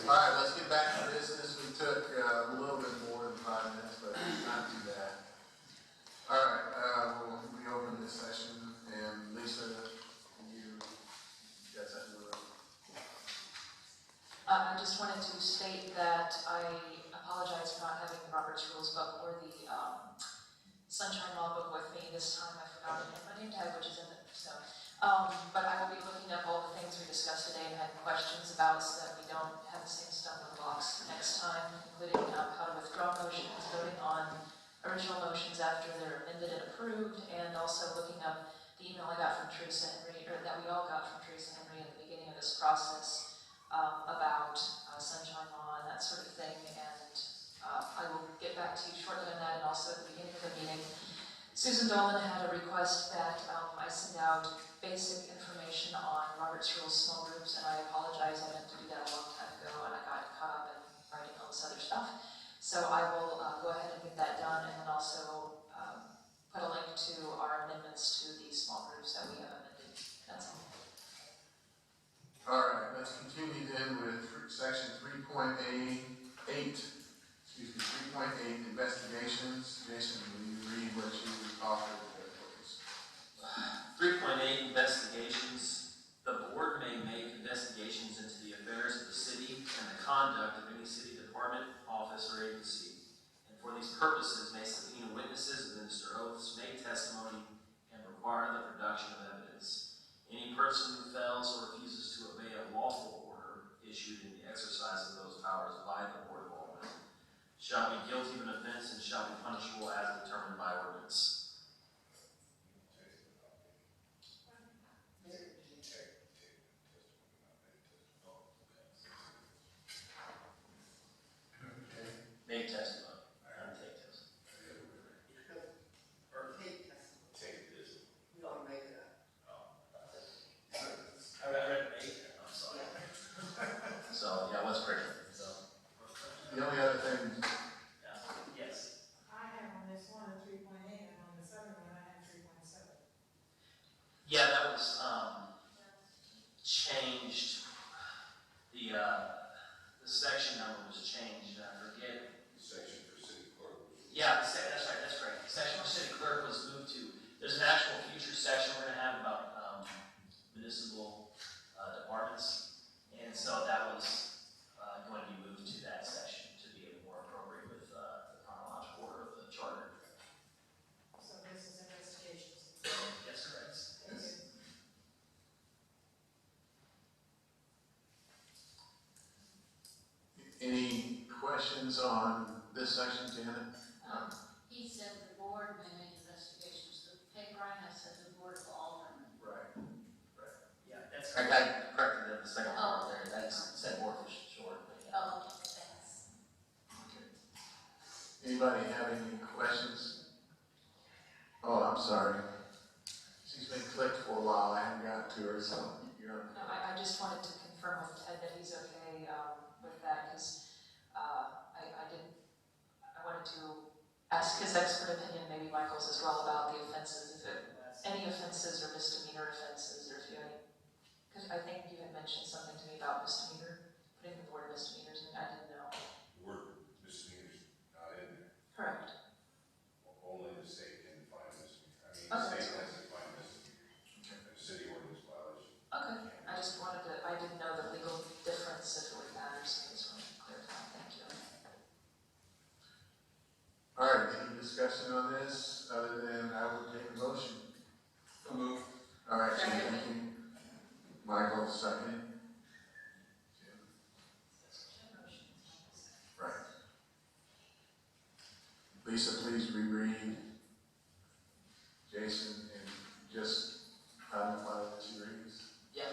right, let's get back to business. We took a little bit more than 5 minutes, but not too bad. All right, we'll reopen this session, and Lisa, you got something to do? I just wanted to state that I apologize for not having the Robert's Rules book or the Sunshine Law book with me this time. I forgot it in my name tag, which is in it. So, but I will be looking up all the things we discussed today and had questions about, so that we don't have the same stuff in the box next time, including how to withdraw motions, voting on original motions after they're amended and approved, and also looking up the email I got from Teresa Henry, or that we all got from Teresa Henry at the beginning of this process. About Sunshine Law and that sort of thing, and I will get back to you shortly on that, and also at the beginning of the meeting. Susan Dolan had a request that I send out basic information on Robert's Rules small groups, and I apologize, I meant to do that a long time ago, and I got caught up in writing all this other stuff. So I will go ahead and get that done, and then also put a link to our amendments to the small groups that we have amended. That's all. All right, let's continue then with section 3.8, investigations. Jason, will you read what you offered there, please? 3.8, investigations. The board may make investigations into the affairs of the city and the conduct of any city department, office, or agency, and for these purposes may subpoena witnesses, administer oaths, make testimony, and require the production of evidence. Any person who fails or refuses to obey a lawful order issued in the exercise of those powers by the Board of Aldermen shall be guilty of an offense and shall be punishable as determined by ordinance. Make testimony. Take testimony. Or take testimony. Take this. You don't make it up. I read make. I'm sorry. So yeah, what's pretty? So The only other thing, yes. I have on this one a 3.8, and on this other one I have 3.7. Yeah, that was changed. The section number was changed. I forget. Section for city clerk. Yeah, that's right. That's correct. The section for city clerk was moved to. There's an actual future section we're going to have about municipal departments, and so that was going to be moved to that section to be more appropriate with the chronological order of the charter. So this is investigations. Yes, correct. Thank you. any questions on this section, Janet? He said the board may make investigations. The paper I have said the board of aldermen. Right. Yeah, that's correct. I corrected the second part there. That's said more for short. But yeah. Oh, okay, thanks. Anybody have any questions? Oh, I'm sorry. She's been clicked for a while. I haven't got to her, so you're. No, I just wanted to confirm with Ted that he's okay with that, because I wanted to ask his expert opinion, maybe Michael's as well, about the offenses, any offenses or misdemeanor offenses, or if you have any, because I think you had mentioned something to me about misdemeanor, putting the board of misdemeanors in, I didn't know. Word misdemeanors not in there. Correct. Only the state can find misdemeanor. I mean, Okay. the state has to find misdemeanor. A city ordinance violation. Okay, I just wanted to, I didn't know the legal difference if it would matter, so I just wanted to clarify. Thank you. All right, any discussion on this other than I would take a motion? Move. All right, Jim, thank you. Michael, second. Right. Lisa, please reread. Jason, and just identify what she reads. Yep.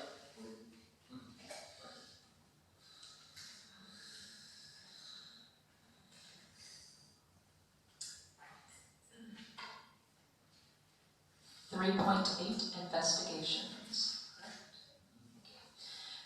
3.8, investigations.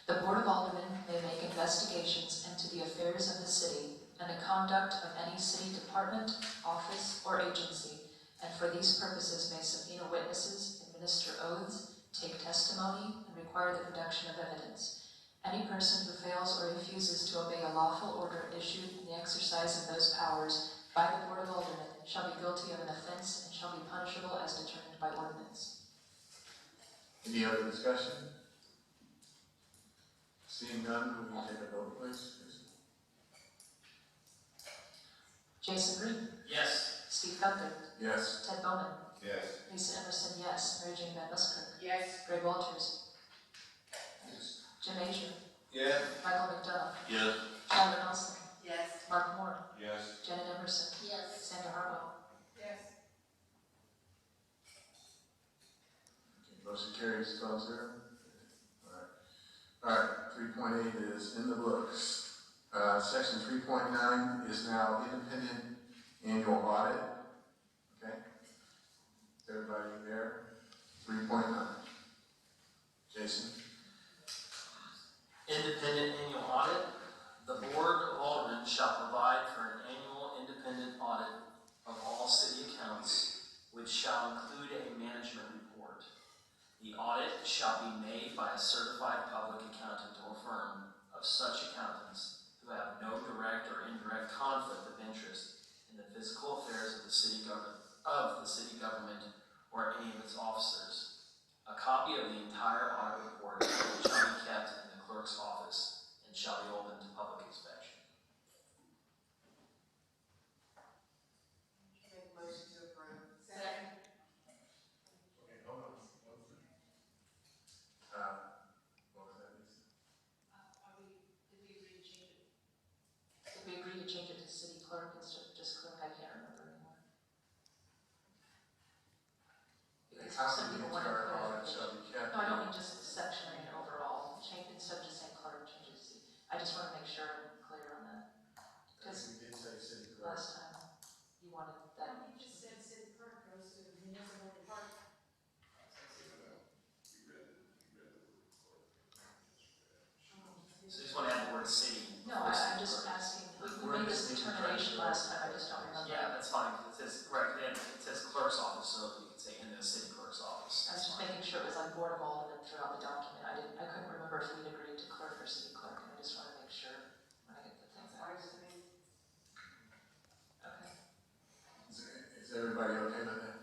The Board of Aldermen may make investigations into the affairs of the city and the conduct of any city department, office, or agency, and for these purposes may subpoena witnesses, administer oaths, take testimony, and require the production of evidence. Any person who fails or refuses to obey lawful order issued in the exercise of those powers by the Board of Aldermen shall be guilty of an offense and shall be punishable as determined by ordinance. Any other discussion? Seeing none, will you take a vote, please? Jason Green, Yes. Steve Gunther, Yes. Ted Bowman, Yes. Lisa Emerson, yes. Mary Jane Van Buskirk, Yes. Greg Walters, Jim Asia, Yes. Michael McDonough, Yes. Charlotte Nelson, Yes. Mark Moore, Yes. Janet Emerson, Yes. Sandra Harwell. Yes. Motion carries 12-0. All right, 3.8 is in the books. Section 3.9 is now independent annual audit. Okay? Is everybody there? 3.9. Jason? Independent annual audit. The Board of Aldermen shall provide for an annual independent audit of all city accounts, which shall include a management report. The audit shall be made by a certified public accountant or firm of such accountants who have no direct or indirect conflict of interest in the fiscal affairs of the city government or any of its officers. A copy of the entire audit report shall be kept in the clerk's office and shall be open to public inspection. Make a motion to approve. Second. Okay, hold on. What was that, Lisa? Did we agree to change it to city clerk instead of just clerk? I can't remember anymore. A Because copy some of the people want to entire clear. audit shall be kept. No, I don't mean just the section, I mean overall, change, instead of just saying clerk, change it to city. I just want to make sure I'm clear on that. Because We did say city clerk. last time, you wanted that. You just said city clerk goes to the municipal department. So you just want to add the word city. No, I'm just asking, we made this determination last time, I just don't remember. Yeah, that's fine. It says, right, it says clerk's office, so you can say in the city clerk's office. I was just making sure it was like Board of Aldermen throughout the document. I couldn't remember if we'd agreed to clerk or city clerk, and I just want to make sure when I get the things out. Okay. Is everybody okay with that?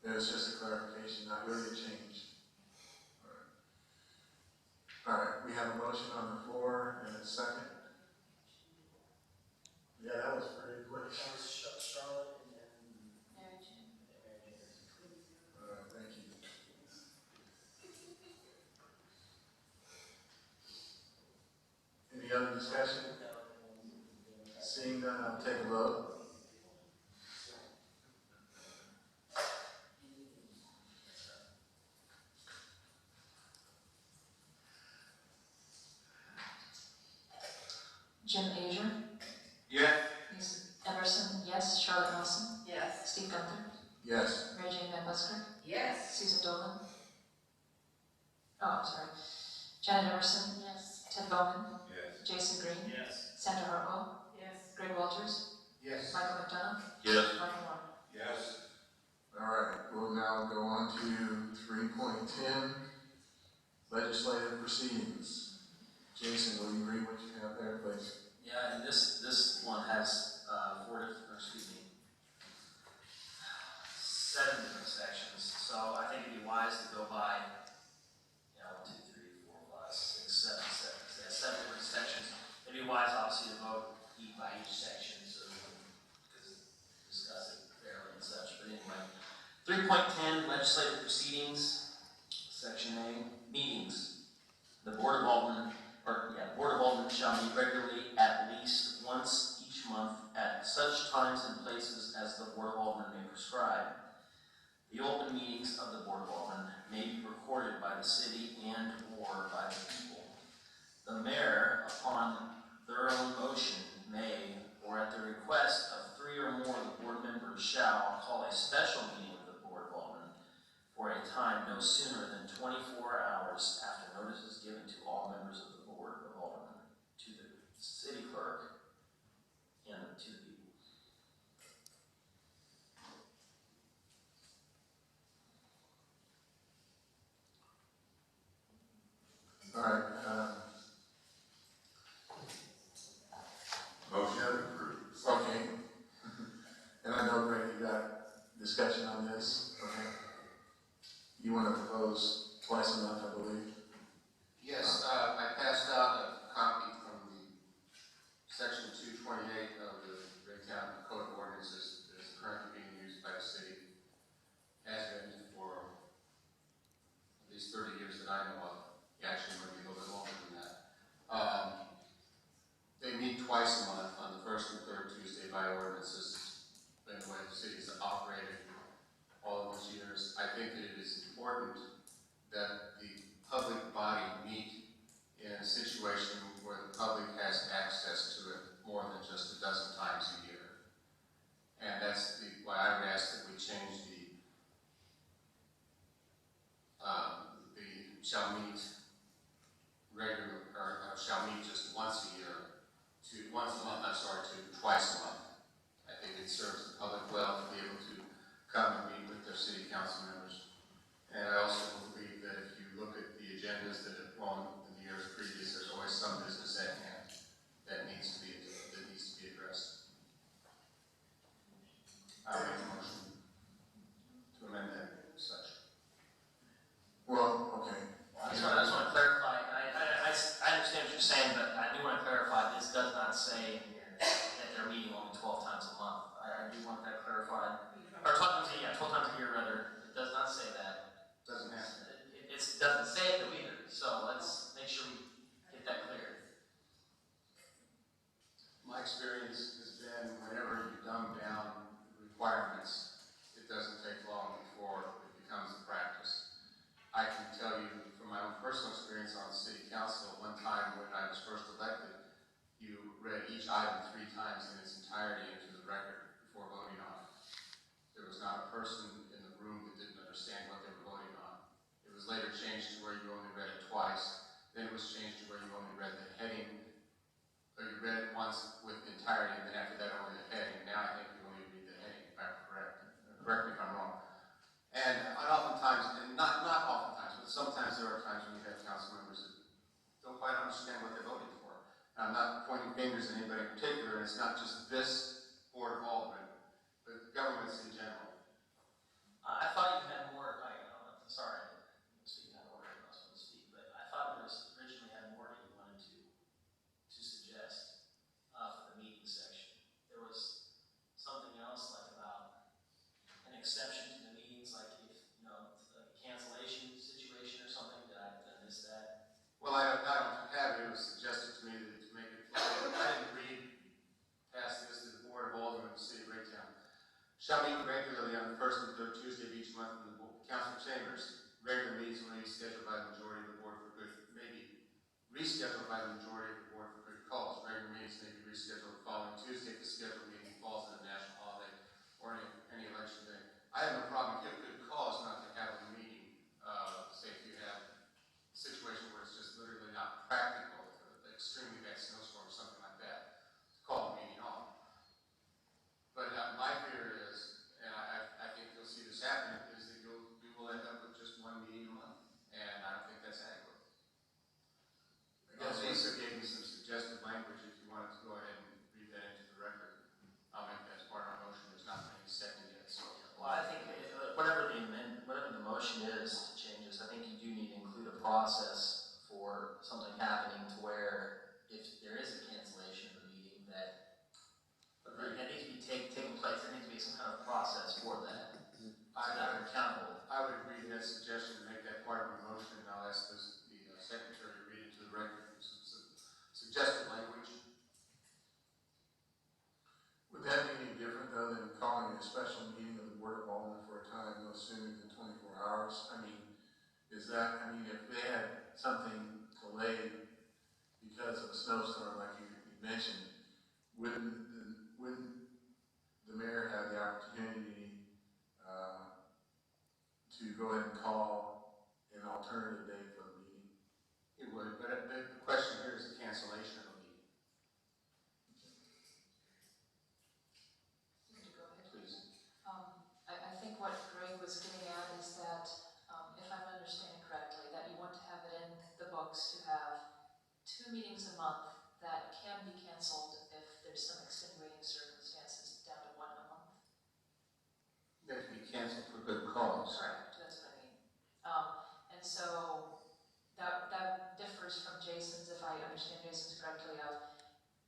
It was just a clarification, not really a change. All right, we have a motion on the floor and a second. Yeah, that was pretty quick. Charlotte and Mary Jane. All right, thank you. Any other discussion? Seeing none, I'll take a vote. Jim Asia, Yeah. Lisa Emerson, yes. Charlotte Nelson, Yes. Steve Gunther, Yes. Mary Jane Van Buskirk, Yes. Susan Dolan. Oh, I'm sorry. Janet Emerson, Yes. Ted Bowman, Yes. Jason Green, Yes. Sandra Hartwell, Yes. Greg Walters, Yes. Michael McDonough, Yes. Mark Moore. Yes. All right, we'll now go on to 3.10, legislative proceedings. Jason, will you read what you have there, please? Yeah, and this one has, 7 different sections, so I think it'd be wise to go by, 1, 2, 3, 4, 5, 6, 7 sections, yeah, 7 different sections. It'd be wise, obviously, to vote by each section, so we can discuss it fairly and such, but anyway. 3.10, legislative proceedings, section A, meetings. The Board of Aldermen shall meet regularly at least once each month at such times and places as the Board of Aldermen may prescribe. The open meetings of the Board of Aldermen may be recorded by the city and/or by the people. The mayor, upon their own motion, may, or at the request of 3 or more of the board members, shall call a special meeting of the Board of Aldermen for a time no sooner than 24 hours after notice is given to all members of the Board of Aldermen, to the city clerk, and to the people. item 3 times in its entirety into the record before voting on it. There was not a person in the room that didn't understand what they were voting on. It was later changed to where you only read it twice. Then it was changed to where you only read the heading, or you read it once with the entirety, and then after that only the heading. Now I think you only read the heading, if I'm correct. Correct me if I'm wrong. And oftentimes, and not oftentimes, but sometimes there are times when you have council members that don't quite understand what they're voting for. And I'm not pointing fingers at anybody in particular, and it's not just this Board of Aldermen, but governments in general. I thought you had more, I'm sorry, I'm speaking out of order, I'm not supposed to speak, but I thought there was originally had more that you wanted to suggest, for the meeting section. There was something else like about an exception to the meetings, like if, a cancellation situation or something, did I miss that? Well, I don't have it. It was suggested to me that to make it, I didn't read past this, that the Board of Aldermen of the City of Raytown shall meet regularly on the first and third Tuesday of each month in the council chambers. Regular meetings may be scheduled by the majority of the board for good, maybe rescheduled by the majority of the board for good cause. Regular meetings may be rescheduled the following Tuesday if the scheduled meeting falls on a national holiday or any election day. I have no problem if you have good cause not to have a meeting, say if you have a situation where it's just literally not practical, an extremely bad snowstorm, something like that, to call the meeting off. But my fear is, and I think you'll see this happening, is that we will end up with just one meeting a month, and I don't think that's adequate. Lisa gave me some suggested language. If you wanted to go ahead and read that into the record, I'll make that as part of our motion. There's not been any second yet, so. Well, I think whatever the motion is to change this, I think you do need to include a process for something happening to where if there is a cancellation of the meeting that needs to be taking place, there needs to be some kind of process for that. That are accountable. I would agree to that suggestion and make that part of the motion, and I'll ask the secretary to read into the record some suggested language. Would that be any different though than calling a special meeting of the Board of Aldermen for a time no sooner than 24 hours? I mean, if they had something delayed because of a snowstorm like you mentioned, wouldn't the mayor have the opportunity to go ahead and call an alternative date for the meeting? It would, but the question here is the cancellation of the meeting. You can go ahead. Please. I think what Greg was getting at is that, if I'm understanding correctly, that you want to have it in the books to have 2 meetings a month that can be canceled if there's some extenuating circumstances down to 1 a month. That can be canceled for good cause. Correct, that's what I mean. And so that differs from Jason's, if I understand Jason's correctly, of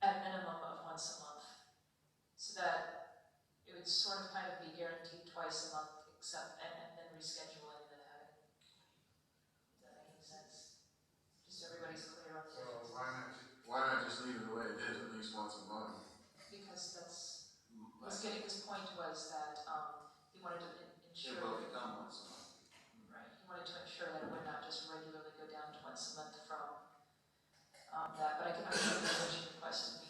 at minimum of once a month. So that it would sort of kind of be guaranteed twice a month, except, and then rescheduling and then having. Does that make any sense? Just so everybody's clear on the So difference. why not just leave it the way it is, at least once a month? Because his point was that, he wanted to It ensure. will become once a month. Right, he wanted to ensure that it would not just regularly go down to once a month from, that, but I can understand the motion request and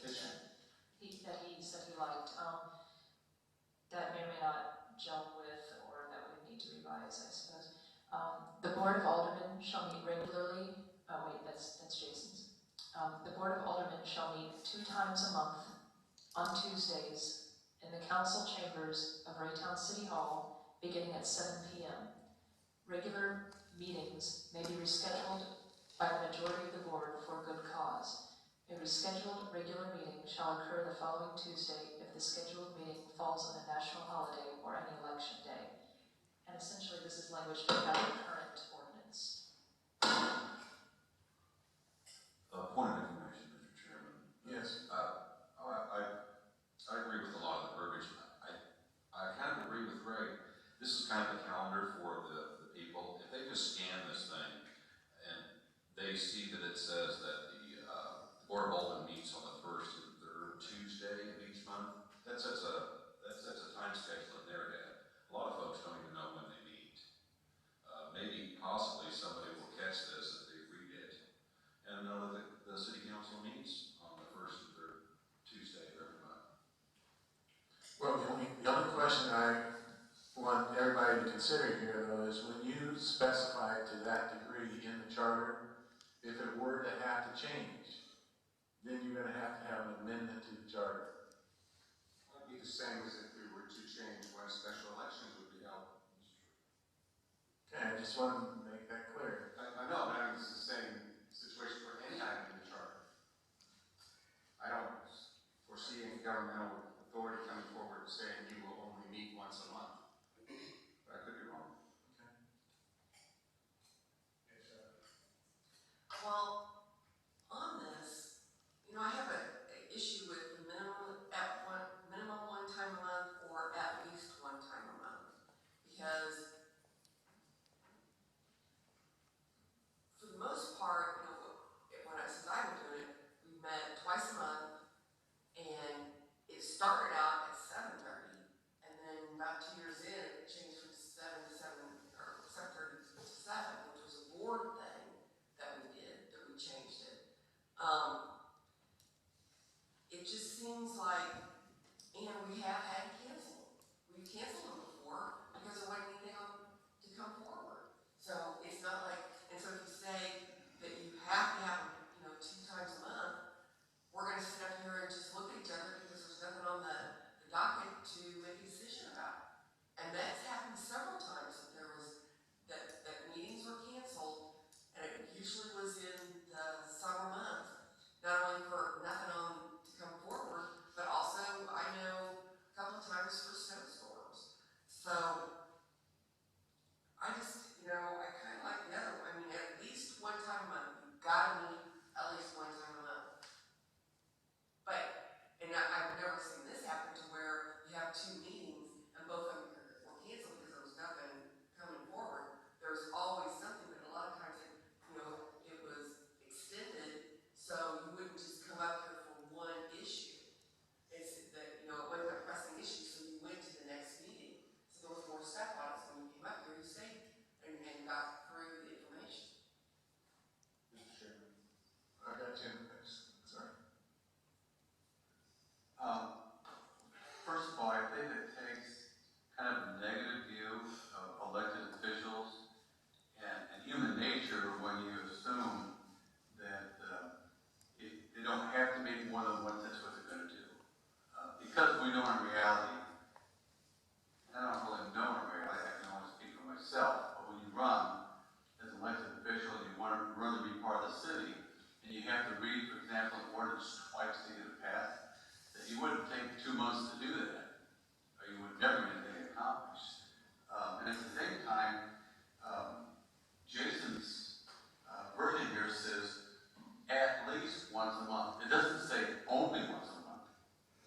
that he said he liked, that may or may not gel with, or that we need to revise, I suppose. The Board of Aldermen shall meet regularly, that's Jason's. The Board of Aldermen shall meet 2 times a month on Tuesdays in the council chambers of Raytown City Hall, beginning at 7 p.m. Regular meetings may be rescheduled by the majority of the board for a good cause. A rescheduled regular meeting shall occur the following Tuesday if the scheduled meeting falls on a national holiday or any election day. And essentially, this is language to have the current ordinance. Point of information, Mr. Chairman. Yes. I agree with a lot of the verbiage. I kind of agree with Greg. This is kind of a calendar for the people. If they just scan this thing and they see that it says that the Board of Aldermen meets on the first and third Tuesday of each month, that sets a time schedule in their head. A lot of folks don't even know when they meet. Maybe possibly somebody will catch this if they read it and know that the city council meets on the first and third Tuesday consider here though is when you specify to that degree in the charter, if it were to have to change, then you're gonna have to have an amendment to the charter. It'd be the same as if we were to change when special elections would be held. Okay, I just wanted to make that clear. I know, but I mean, it's the same situation for any item in the charter. I don't foresee any governmental authority coming forward and saying you will only meet once a month. But I could be wrong. Well, on this, I have an issue with the minimum one time a month or at least one time a month. Because for the most part, since I've been doing it, we met twice a month, and it started out at 7:30, and then about 2 years in, it changed from 7 to 7, or 7:30 to 7, which was a board thing that we did, that we changed it. It just seems like, and we have had canceled. We've canceled them before because there wasn't anything to come forward. So it's not like, and so if you say that you have to have, 2 times a month, we're gonna sit up here and just look at each other because there's nothing on the docket to make a decision about. And that's happened several times that there was, that meetings were canceled, and it usually was in the summer months. Not only for nothing to come forward, but also I know a couple of times for snowstorms. So I just, I kind of like the other one. I mean, at least one time a month. You've got to meet at least one time a month. But, and I've never seen this happen to where you have 2 meetings and both of them were canceled because there was nothing coming forward. There's always something, but a lot of times it was extended, so you wouldn't just come up here for one issue. It's that, it wasn't a pressing issue, so you went to the next meeting. So there was more stuff on it, so when you came up here, you stayed and got through the information. Mr. Chairman. I got 10 minutes, sorry. First of all, I think it takes kind of a negative view of elected officials and human nature when you assume that they don't have to make more than what that's what they're going to do. Because we know in reality, I don't really know in reality, I can only speak for myself, but when you run as an elected official, you want to really be part of the city, and you have to read, for example, an ordinance twice to get it passed, that you wouldn't take 2 months to do that, or you would never get anything accomplished. And at the same time, Jason's version here says at least once a month. It doesn't say only once a month.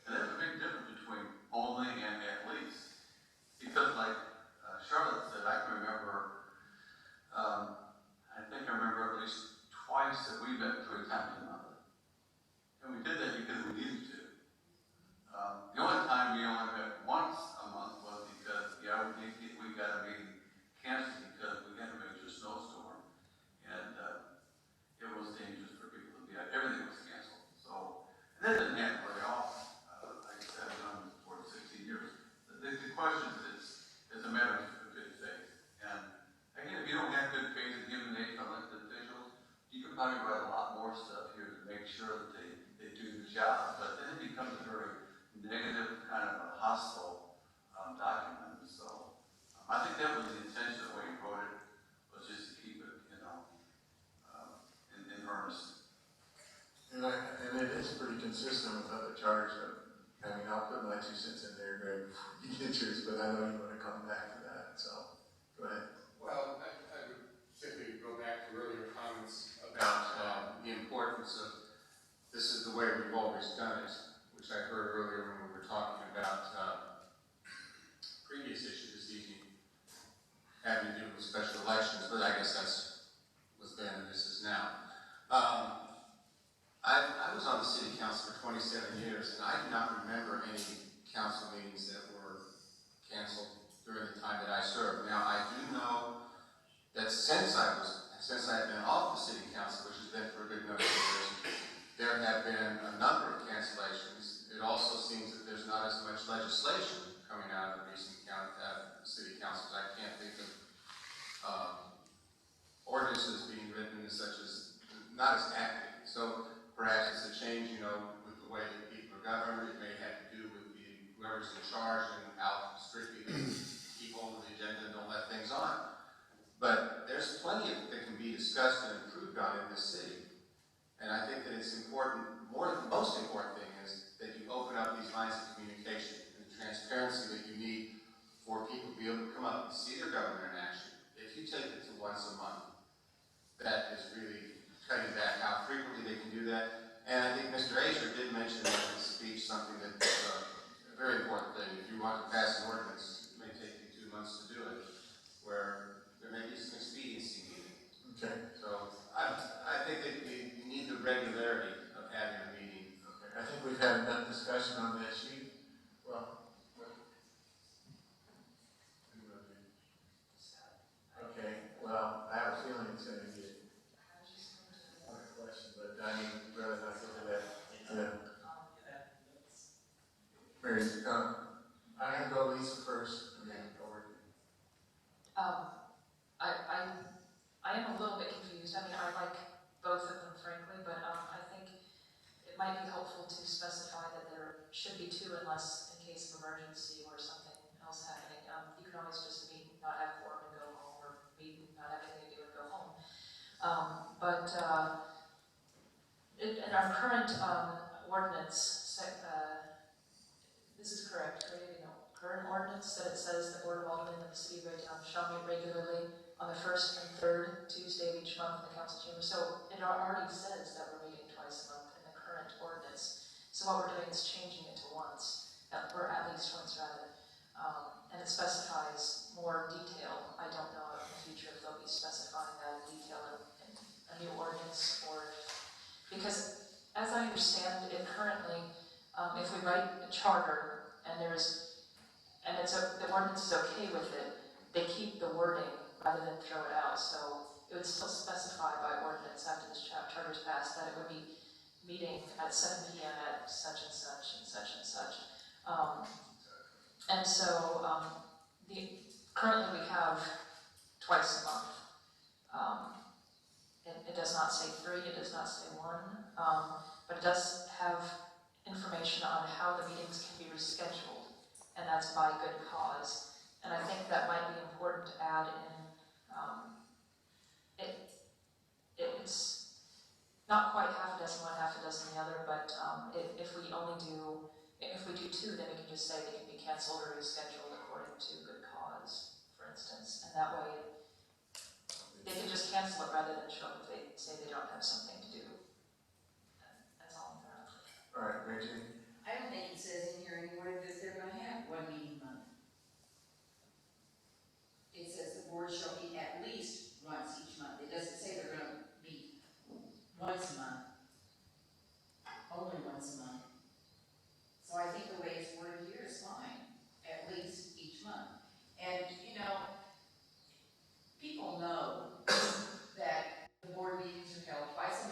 And there's a big difference between only and at least. Because like Charlotte said, I can remember, I think I remember at least twice that we met 3 times a month. And we did that because we needed to. The only time we only met once a month was because, we got a meeting canceled because we had a major snowstorm. And it was dangerous for people to be out. Everything was canceled. So, and that didn't happen very often. Like I said, I've done this for 16 years. The question is a matter of good faith. And again, if you don't have good faith in human nature on elected officials, you can probably write a lot more stuff here to make sure that they do the job. But then it becomes a very negative, kind of a hostile document. So I think that was the intention of the way you wrote it, was just to keep it, in earnest. And it is pretty consistent with other charters. I'll put my 2 cents in there, Greg, before you get yours, but I know you want to come back to that, so go ahead. Well, I would simply go back to earlier comments about the importance of this is the way we've always done it, which I heard earlier when we were talking about previous issues this evening having to do with special elections, but I guess was then and this is now. I was on the city council for 27 years, and I do not remember any council meetings that were canceled during the time that I served. Now, I do know that since I've been off the city council, which has been for a good number of years, there have been a number of cancellations. It also seems that there's not as much legislation coming out of the recent city councils. I can't think not as active. So perhaps it's a change, you know, with the way that people are governed. It may have to do with whoever's in charge and how strictly they keep hold of the agenda and don't let things on. But there's plenty of that can be discussed and improved on in this city. And I think that it's important, the most important thing is that you open up these lines of communication and the transparency that you need for people to be able to come up and see their government in action. If you take it to once a month, that is really cutting back how frequently they can do that. And I think Mr. Azar did mention in his speech something that's a very important thing. If you want to pass an ordinance, it may take you 2 months to do it, where there may be some expediency needed. Okay. So I think that you need the regularity of having a meeting. Okay. I think we've had enough discussion on that sheet. Well, okay, well, I have a feeling it's going to get a question, but I mean, rather not go to that. Mary, I'm going to go Lisa first, and then over to you. I am a little bit confused. I mean, I like both of them, frankly, but I think it might be helpful to specify that there should be 2 unless in case of emergency or something else happening. You can always just meet, not have quorum and go home, or meet, not have anything to do and go home. In our current ordinance, this is correct, right? You know, current ordinance that it says the Board of Aldermen of the City of Raytown shall meet regularly on the 1st and 3rd Tuesday of each month in the council chamber. So it already says that we're meeting twice a month in the current ordinance. So what we're doing is changing it to once, or at least once rather. And it specifies more detail. I don't know in the future if they'll be specifying that in detail in a new ordinance, or because as I understand it currently, if we write a charter and the ordinance is okay with it, they keep the wording rather than throw it out. So it would still specify by ordinance after this charter is passed that it would be meeting at 7 p.m. at such and such and such and such. And so currently we have twice a month. It does not say 3, it does not say 1, but it does have information on how the meetings can be rescheduled, and that's by good cause. And I think that might be important to add in. It's not quite half a dozen one, half a dozen the other, but if we do 2, then we can just say they can be canceled or rescheduled according to good cause, for instance, and that way they can just cancel it rather than show up if they say they don't have something to do. That's all I'm throwing out. All right, Rachel. I don't think it says in here anywhere that they're gonna have 1 meeting a month. It says the board shall meet at least once each month. It doesn't say they're gonna meet once a month. Only once a month. So I think the way it's worded here is fine, at least each month. And, you know, people know that the board meetings are held twice a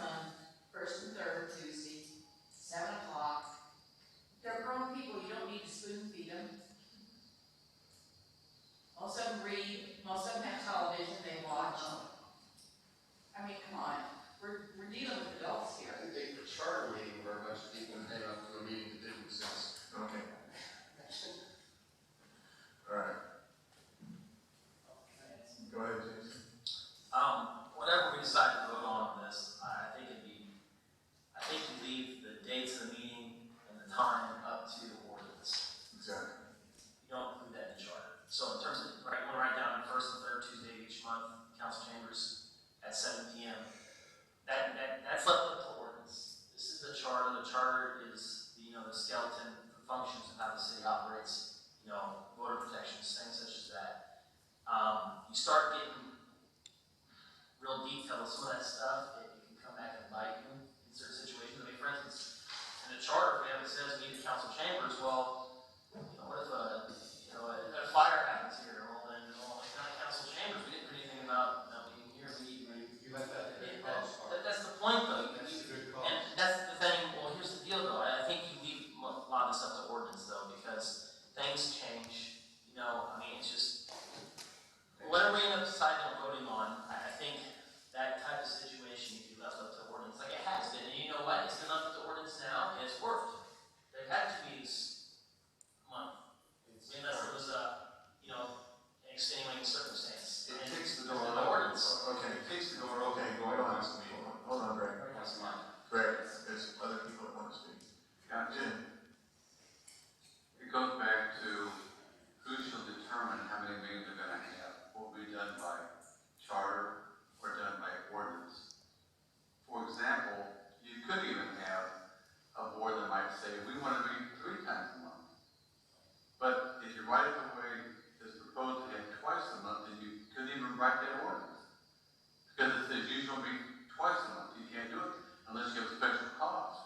unless you have a special cause.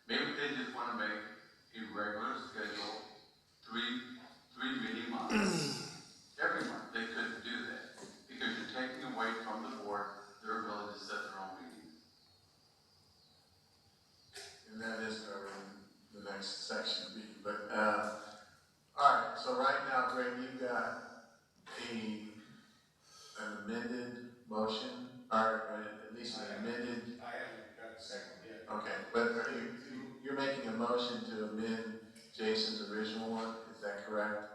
Maybe they just want to make a regular schedule, three meeting months. Every month, they couldn't do that, because you're taking away from the board their ability to set their own meetings. And that is covering the next section B, but, all right, so right now, Greg, you've got an amended motion, or at least an amended, I haven't got a second yet. okay, but you're making a motion to amend Jason's original one, is that correct?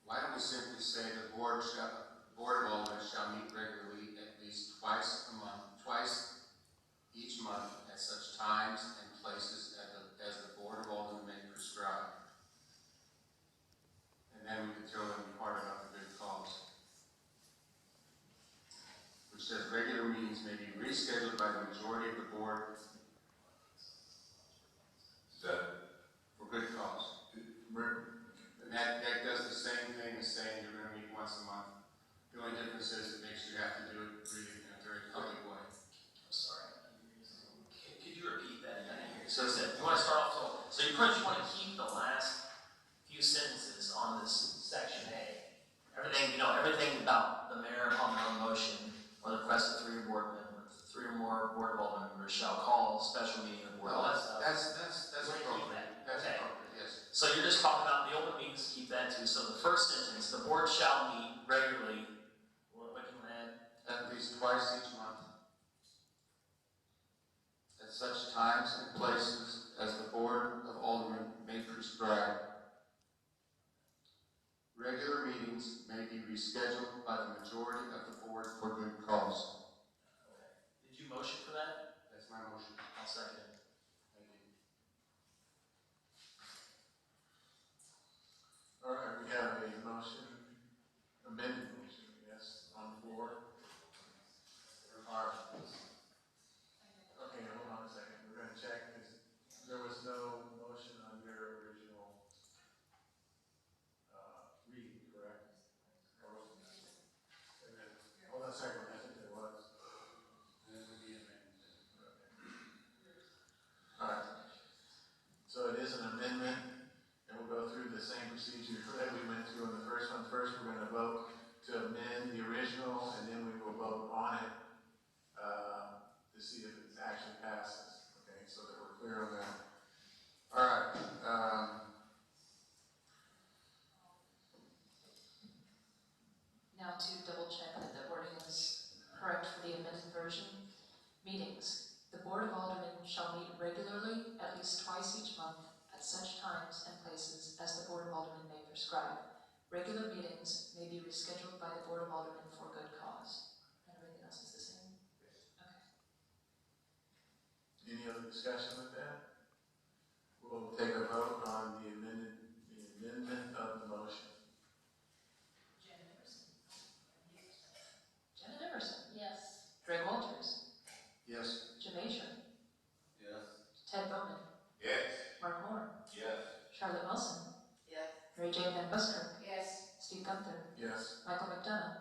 Why don't we simply say the Board of Aldermen shall meet regularly at least twice each month at such times and places as the Board of Aldermen may prescribe. And then we can throw in the part about the good cause, which says regular meetings may be rescheduled by the majority of the board Is that, for good cause. And that does the same thing as saying you're gonna meet once a month. The only difference is it makes you have to do it really in a very public way. I'm sorry. Could you repeat that again here? So it said, you want to start off, so you pretty much want to keep the last few sentences on this section A. Everything about the mayor upon their own motion, or the request of three or more board of aldermen members shall call a special meeting of the board. Well, that's We're gonna keep appropriate. that. That's Okay. appropriate, yes. So you're just talking about the open meetings, keep that too. So the first sentence, the board shall meet regularly. What can you add? At least twice each month. At such times and places as the Board of Aldermen may prescribe. Regular meetings may be rescheduled by the majority of the board for good cause. Did you motion for that? That's my motion. I'll second it. Thank you. All right, we have a motion, amended motion, I guess, on the floor. Okay, hold on a second, we're gonna check, because there was no motion on your original, reading, correct? And then, hold on a second, I think there was. All right, so it is an amendment, and we'll go through the same procedure that we went through on the first one. First, we're gonna vote to amend the original, and then we will vote on it, to see if it actually passes, okay, so that we're clear on that. All right, Now to double check that the wording is correct for the amended version. Meetings. The Board of Aldermen shall meet regularly at least twice each month at such times and places as the Board of Aldermen may prescribe. Regular meetings may be rescheduled by the Board of Aldermen for good cause. And everything else is the same? Okay. any other discussion with that? We'll take a vote on the amendment of the motion. Janet Emerson. Yes. Greg Walters. Yes. Jim Asian. Yes. Ted Bowman. Yes. Mark Moore. yes, Charlotte Wilson. Yes. Mary Jane Van Busker. Yes. Steve Gunther. Yes. Michael McDonough.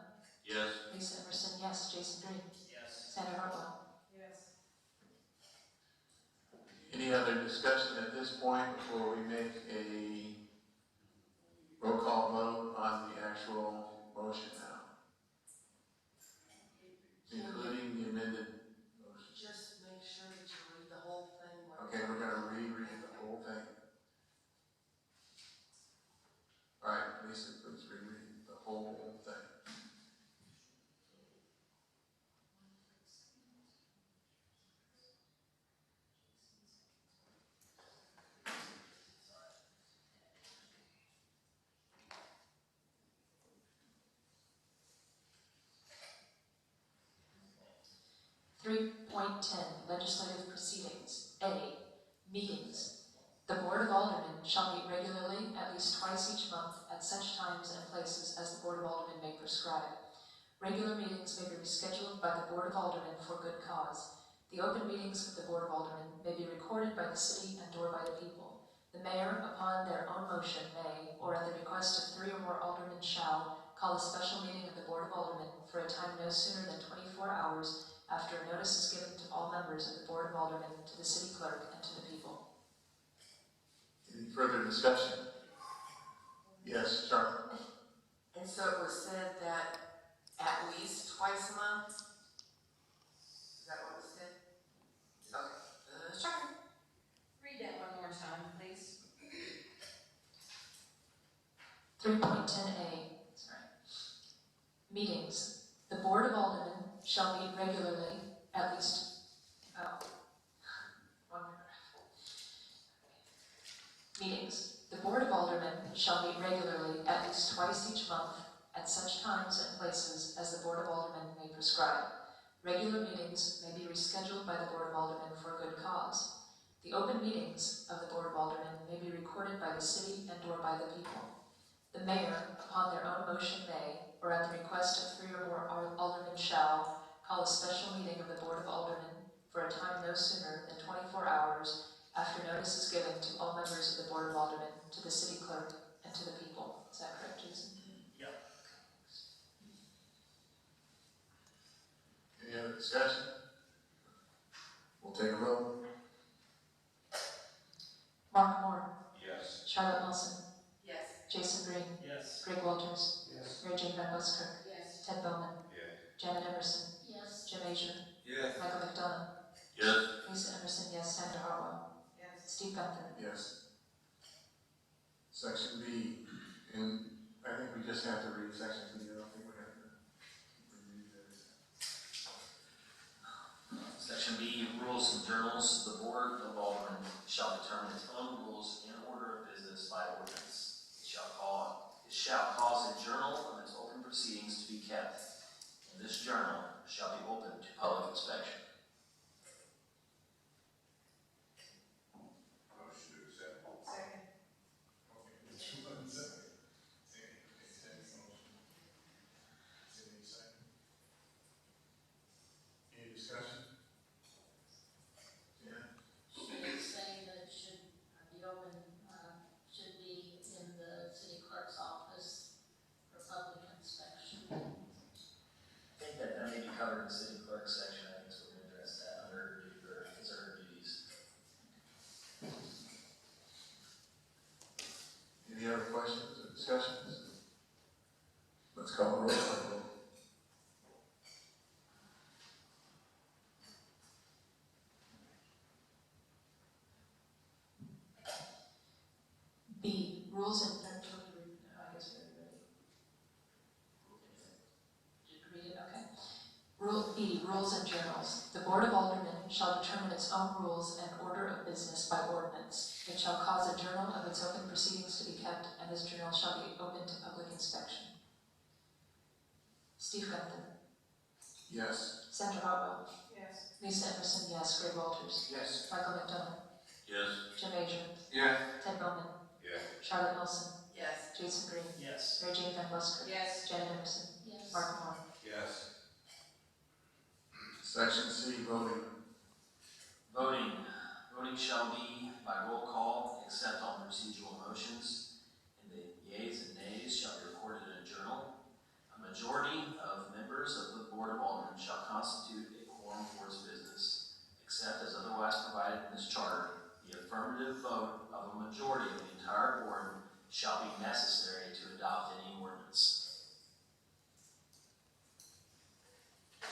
yes, Lisa Emerson, yes. Jason Green. Yes. Sandra Hartwell. Yes. Any other discussion at this point before we make a roll call vote on the actual motion now? Including the amended motion. Just make sure that you read the whole thing. Okay, we're gonna reread the whole thing. All right, Lisa, please reread the whole thing. Legislative proceedings. A, meetings. The Board of Aldermen shall meet regularly at least twice each month at such times and places as the Board of Aldermen may prescribe. Regular meetings may be rescheduled by the Board of Aldermen for good cause. The open meetings of the Board of Aldermen may be recorded by the city and or by the people. The mayor, upon their own motion, may, or at the request of 3 or more aldermen shall, call a special meeting of the Board of Aldermen for a time no sooner than 24 hours after a notice is given to all members of the Board of Aldermen, to the city clerk, and to the people. Any further discussion? Yes, Charlotte? And so it was said that at least twice a month? Is that what was said? Okay, checking. Read that one more time, please. 3.10A, Meetings. The Board of Aldermen shall meet regularly, at least, Meetings. The Board of Aldermen shall meet regularly, at least twice each month, at such times and places as the Board of Aldermen may prescribe. Regular meetings may be rescheduled by the Board of Aldermen for a good cause. The open meetings of the Board of Aldermen may be recorded by the city and/or by the people. The mayor, upon their own motion, may, or at the request of 3 or more aldermen shall, call a special meeting of the Board of Aldermen for a time no sooner than 24 hours after notice is given to all members of the Board of Aldermen, to the city clerk, and to the people. Is that correct, Jason? Yep. Any other discussion? We'll take a vote. Mark Moore, Yes. Charlotte Nelson, Yes. Jason Green, Yes. Greg Walters, Yes. Mary Jane Van Buskirk, Yes. Ted Bowman, Yes. Janet Emerson, Yes. Jim Asia, Yes. Michael McDonough, Yes. Lisa Emerson, yes, Sandra Hartwell, Yes. Steve Gunther. Yes. Section B, and I think we just have to read section B, I don't think we have to read it. Section B, rules and journals. The Board of Aldermen shall determine its own rules in order of business by ordinance. It shall cause a journal of its open proceedings to be kept, and this journal shall be open to public inspection. Motion to accept. Second. Okay, which one is it? Sandy's motion. Sandy's second. Any discussion? Yeah. Should it say that it should be open, should be in the city clerk's office for public inspection? I think that may be covered in the city clerk section. I think so we're going to address that under her duties. Any other questions or discussions? Let's call a roll call vote. B, rules and, I guess we're ready. Read it, okay. B, rules and journals. The Board of Aldermen shall determine its own rules and order of business by ordinance. It shall cause a journal of its open proceedings to be kept, and this journal shall be open to public inspection. Steve Gunther, Yes. Sandra Hartwell, Yes. Lisa Emerson, yes, Greg Walters, Yes. Michael McDonough, Yes. Jim Asia, Yes. Ted Bowman, Yes. Charlotte Nelson, Yes. Jason Green, Yes. Mary Jane Van Buskirk, Yes. Janet Emerson, Yes. Mark Moore. Yes. Section C, voting. Voting. Voting shall be by roll call, except on procedural motions, and the yeas and nays shall be recorded in a journal. A majority of members of the Board of Aldermen shall constitute a quorum for its business, except as otherwise provided in this charter. The affirmative vote of a majority of the entire board shall be necessary to adopt any ordinance.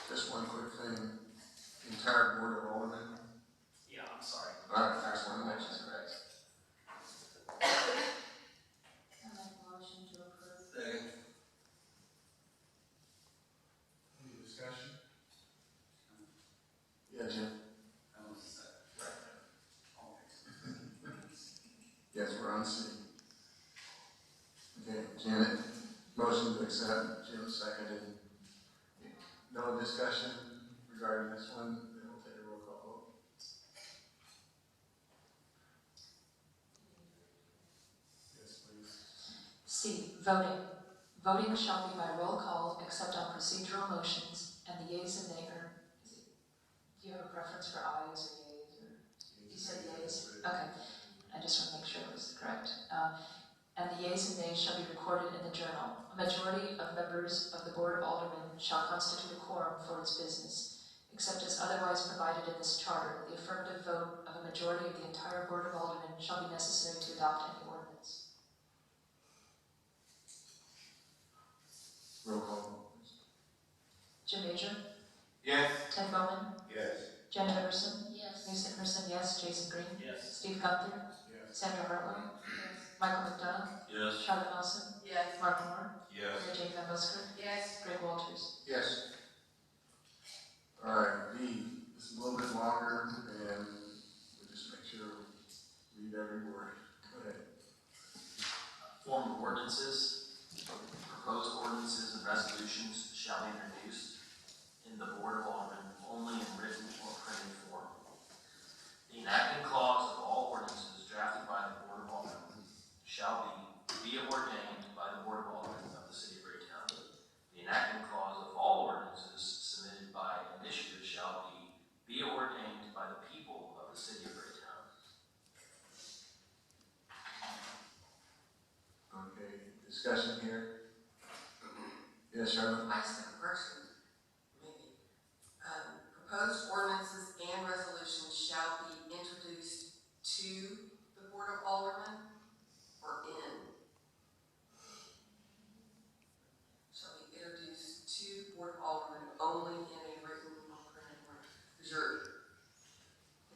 Just one quick thing. Entire Board of Aldermen. Yeah, I'm sorry. All right, first one, Which is correct. I make a motion to approve. Second. Any discussion? Yeah, Jim? Yes, we're on C. Okay, Janet, motion to accept, Jim seconded. No discussion regarding this one, then we'll take a roll call vote. Yes, please. C, voting. Voting shall be by roll call except on procedural motions, and the yeas and nays are, do you have a preference for ayes or yeas, or? You said yeas? Okay, I just want to make sure it was correct. And the yeas and nays shall be recorded in the journal. A majority of members of the Board of Aldermen shall constitute a quorum for its business, except as otherwise provided in this charter, the affirmative vote of a majority of the entire Board of Aldermen shall be necessary to adopt any ordinance. Roll call, please. Jim Major, Yes. Ted Bowman, Yes. Jen Emerson, Yes. Lisa Emerson, yes, Jason Green, Yes. Steve Gunther, Yes. Sandra Hartwell, Yes. Michael McDonough, Yes. Charlotte Nelson, Yes. Mark Moore, Yes. Mary Jane Van Busker, Yes. Greg Walters. Yes. All right, D, this is a little bit longer, and we'll just make sure we read every word. Go ahead. Form of ordinances, proposed ordinances and resolutions shall be introduced in the Board of Aldermen only in written or printed form. The enacting clause of all ordinances drafted by the Board of Aldermen shall be ordained by the Board of Aldermen of the City of Greytown. The enacting clause of all ordinances submitted by initiative shall be ordained by the people of the City of Greytown. Okay, discussion here? Yes, Charlotte? I just have a question, maybe. Proposed ordinances and resolutions shall be introduced to the Board of Aldermen or in? Shall be introduced to Board of Aldermen only in a written or printed form? Because you're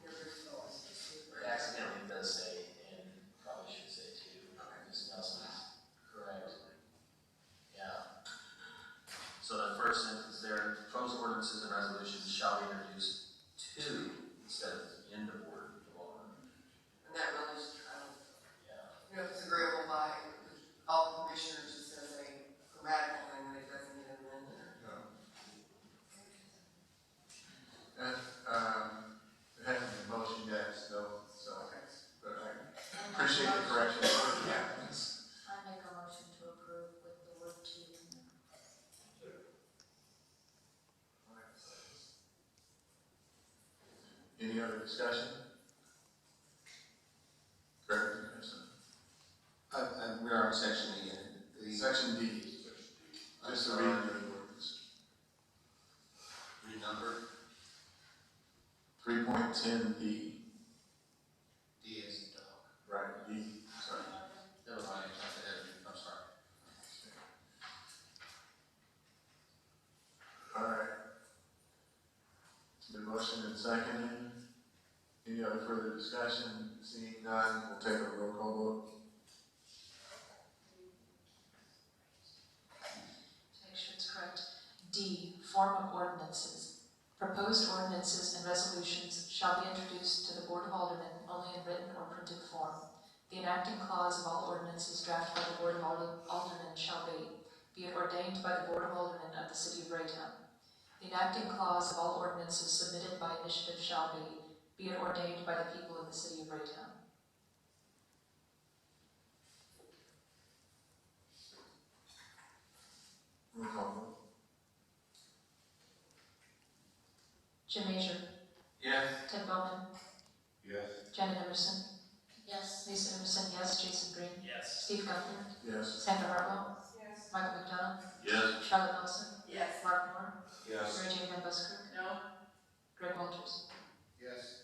introducing to. It accidentally does say, and probably should say two, Ms. Nelson's correct. Yeah. So the first sentence there, proposed ordinances and resolutions shall be introduced to, instead of in the Board of Aldermen. And that really is, Yeah. if it's agreeable by all the commissioners, just as a grammatical thing, that it doesn't get amended or. No. And, it hasn't been motion yet, so, but I appreciate the correction. Yeah. I make a motion to approve with the word "to" in there. Any other discussion? Correct, yes, We are on section E, the. Section D, just to read the ordinance. Renumber, 3.10D, D is dog. right, D, sorry. Never mind, I jumped ahead of you, I'm sorry. All right. The motion and seconded. Any other further discussion? Seeing none, we'll take a roll call vote. To make sure it's correct. D, form of ordinances. Proposed ordinances and resolutions shall be introduced to the Board of Aldermen only in written or printed form. The enacting clause of all ordinances drafted by the Board of Aldermen shall be it ordained by the Board of Aldermen of the City of Greytown. The enacting clause of all ordinances submitted by initiative shall be it ordained by the people of the City of Greytown. Roll call vote. Jim Major, Yes. Ted Bowman, Yes. Janet Emerson, Yes. Lisa Emerson, yes, Jason Green, Yes. Steve Gunther, Yes. Sandra Hartwell, Yes. Michael McDonough, Yes. Charlotte Nelson, Yes. Mark Moore, Yes. Mary Jane Van Busker, No. Greg Walters. Yes.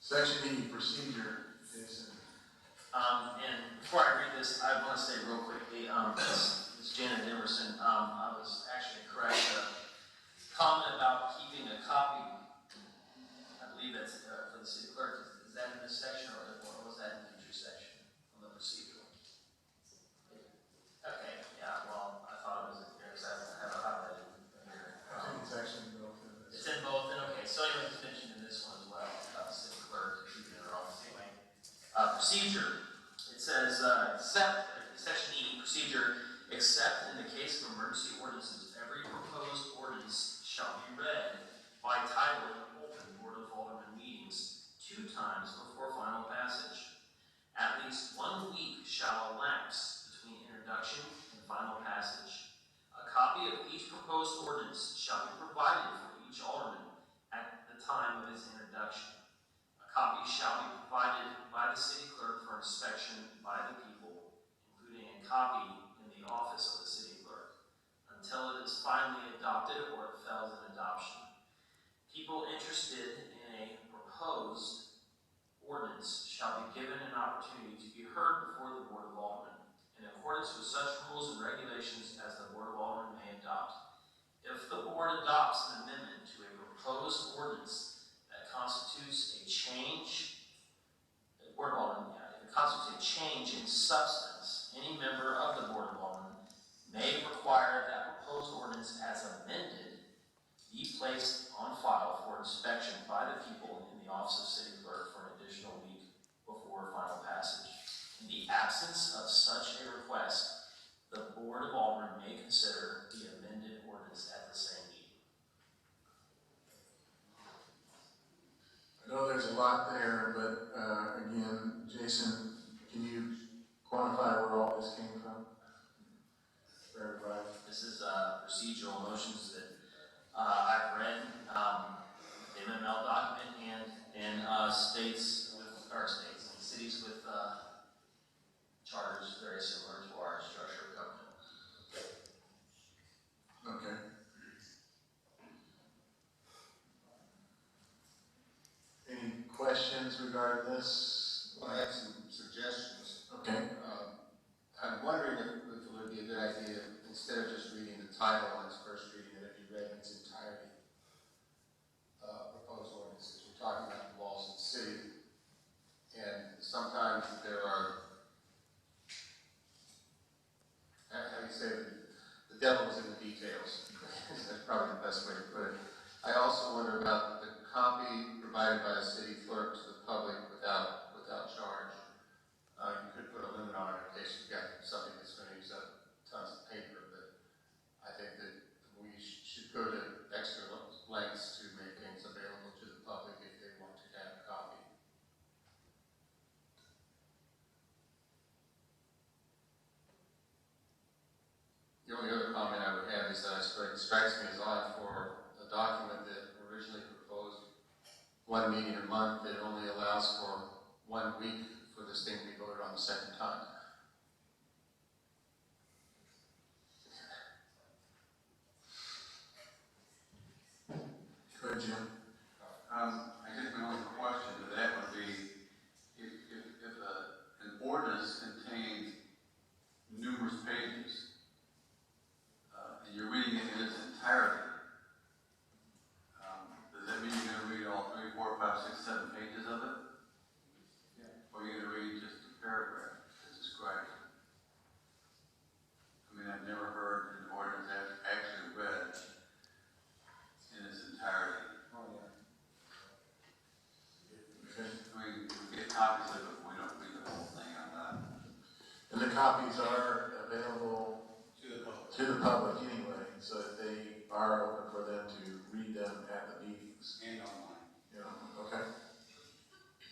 Section E, procedure, Jason. And before I read this, I want to say real quickly, Ms. Janet Emerson, I was actually correct. Comment about keeping a copy, I believe that's for the city clerk. Is that in this section or was that in the future section on the procedural? Okay, yeah, well, I thought it was in here, because I have it highlighted here. I think it's actually both of us. It's in both, and okay, so anyway, it's mentioned in this one as well, about the city clerk, keeping it wrong, anyway. Procedure, it says, section E, procedure, except in the case of emergency ordinances, every proposed ordinance shall be read by title in open Board of Aldermen meetings 2 times before final passage. At least 1 week shall elapse between introduction and final passage. A copy of each proposed ordinance shall be provided for each alderman at the time of its introduction. A copy shall be provided by the city clerk for inspection by the people, including a copy in the office of the city clerk, until it is finally adopted or it fails in adoption. People interested in a proposed ordinance shall be given an opportunity to be heard before the Board of Aldermen, in accordance with such rules and regulations as the Board of Aldermen may adopt. If the board adopts an amendment to a proposed ordinance that constitutes a change, the Board of Aldermen, if it constitutes a change in substance, any member of the Board of Aldermen may require that proposed ordinance as amended be placed on file for inspection by the people in the office of city clerk for an additional week before final passage. In the absence of such a request, the Board of Aldermen may consider the amended ordinance at the same meeting. I know there's a lot there, but, again, Jason, can you quantify where all this came from? For everybody? This is procedural motions that I've read, the MML document and states with, or states, and cities with charters very similar to our structure of government. Okay. Any questions regarding this? Well, I have some suggestions. Okay. I'm wondering if it would be a good idea, instead of just reading the title on its first reading, that it be read in its entirety. Proposed ordinances, we're talking about the laws of the city, and sometimes there are, how do you say, the devil is in the details. That's probably the best way to put it. I also wonder about the copy provided by the city clerk to the public without charge. You could put a limit on it in case you've got something that's going to use up tons of paper, but I think that we should go to extra lengths to make things available to the public if they want to have a copy. The only other comment I would have is that it strikes me as odd for a document that originally proposed one meeting a month, that only allows for 1 week for this thing to be voted on the second time. Good, Jim. I guess my only question to that would be, if an ordinance contains numerous pages, and you're reading it in its entirety, does that mean you're gonna read all 3, 4, 5, 6, 7 pages of it? Yeah. Or you're gonna read just a paragraph that's described? I mean, I've never heard an ordinance actually read in its entirety. Oh, yeah. Okay. I mean, we get copies of it, but we don't read the whole thing on that. And the copies are available To the public. to the public anyway, so that they are open for them to read them at the meetings. And online. Yeah, okay.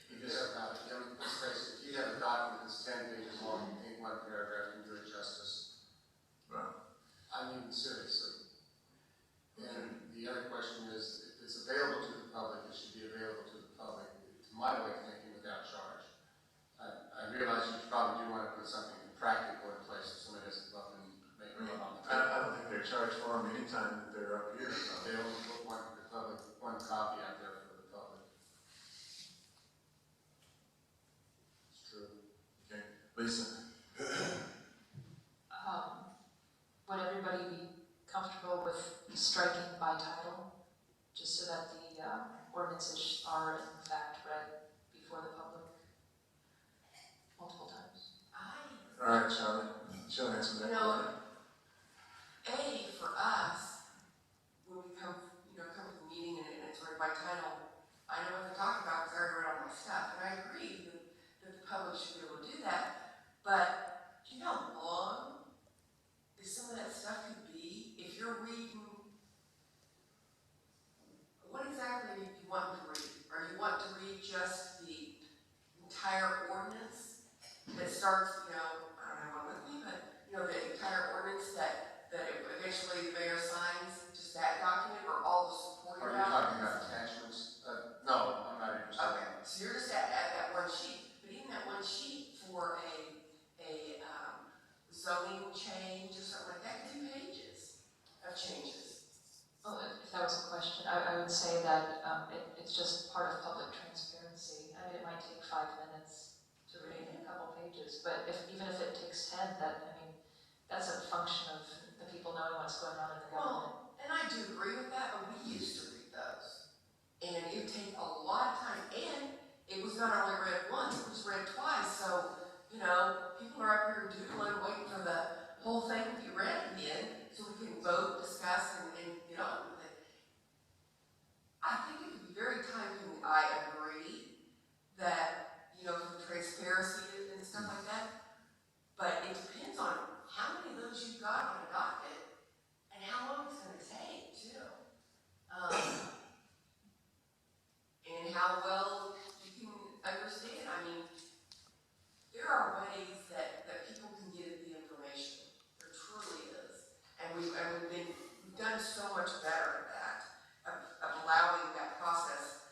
You just have, let's face it, if you have a document that's 10 pages long, you think one paragraph can do it justice. Right. I mean, seriously. And the other question is, if it's available to the public, it should be available to the public, to my way of thinking, without charge. I realize you probably do want to put something practical in place, if somebody doesn't come up and make a run on the table. I don't think they're charged for them anytime that they're up here, so. They only put one copy out there for the public. It's true. Okay, Lisa? Would everybody be comfortable with striking by title, just so that the ordinances are in fact read before the public multiple times? All right, Charlie, she'll answer that. No. For us, when we come to the meeting and it's read by title, I know what they're talking about because I already read all my stuff, and I agree that the public should be able to do that, but do you know how long some of that stuff could be? If you're reading, what exactly do you want to read? Or you want to read just the entire ordinance that starts, I don't have one with me, but, the entire ordinance change or something like that, 2 pages of changes. Well, if that was a question, I would say that it's just part of public transparency. I mean, it might take 5 minutes to read a couple pages, but even if it takes 10, that's a function of the people knowing what's going on in the government. Well, and I do agree with that, but we used to read those. And it would take a lot of time, and it was not only read once, it was read twice, so, people are up here doodling, waiting for the whole thing to be read again, so we can vote, discuss, and get on with it. I think it would be very time consuming. I agree that, for the transparency and stuff like that, but it depends on how many of those you've got on a docket, and how long it's gonna take, too. And how well you can understand. I mean, there are ways that people can get the information. There truly is. And we've done so much better at that, of allowing that process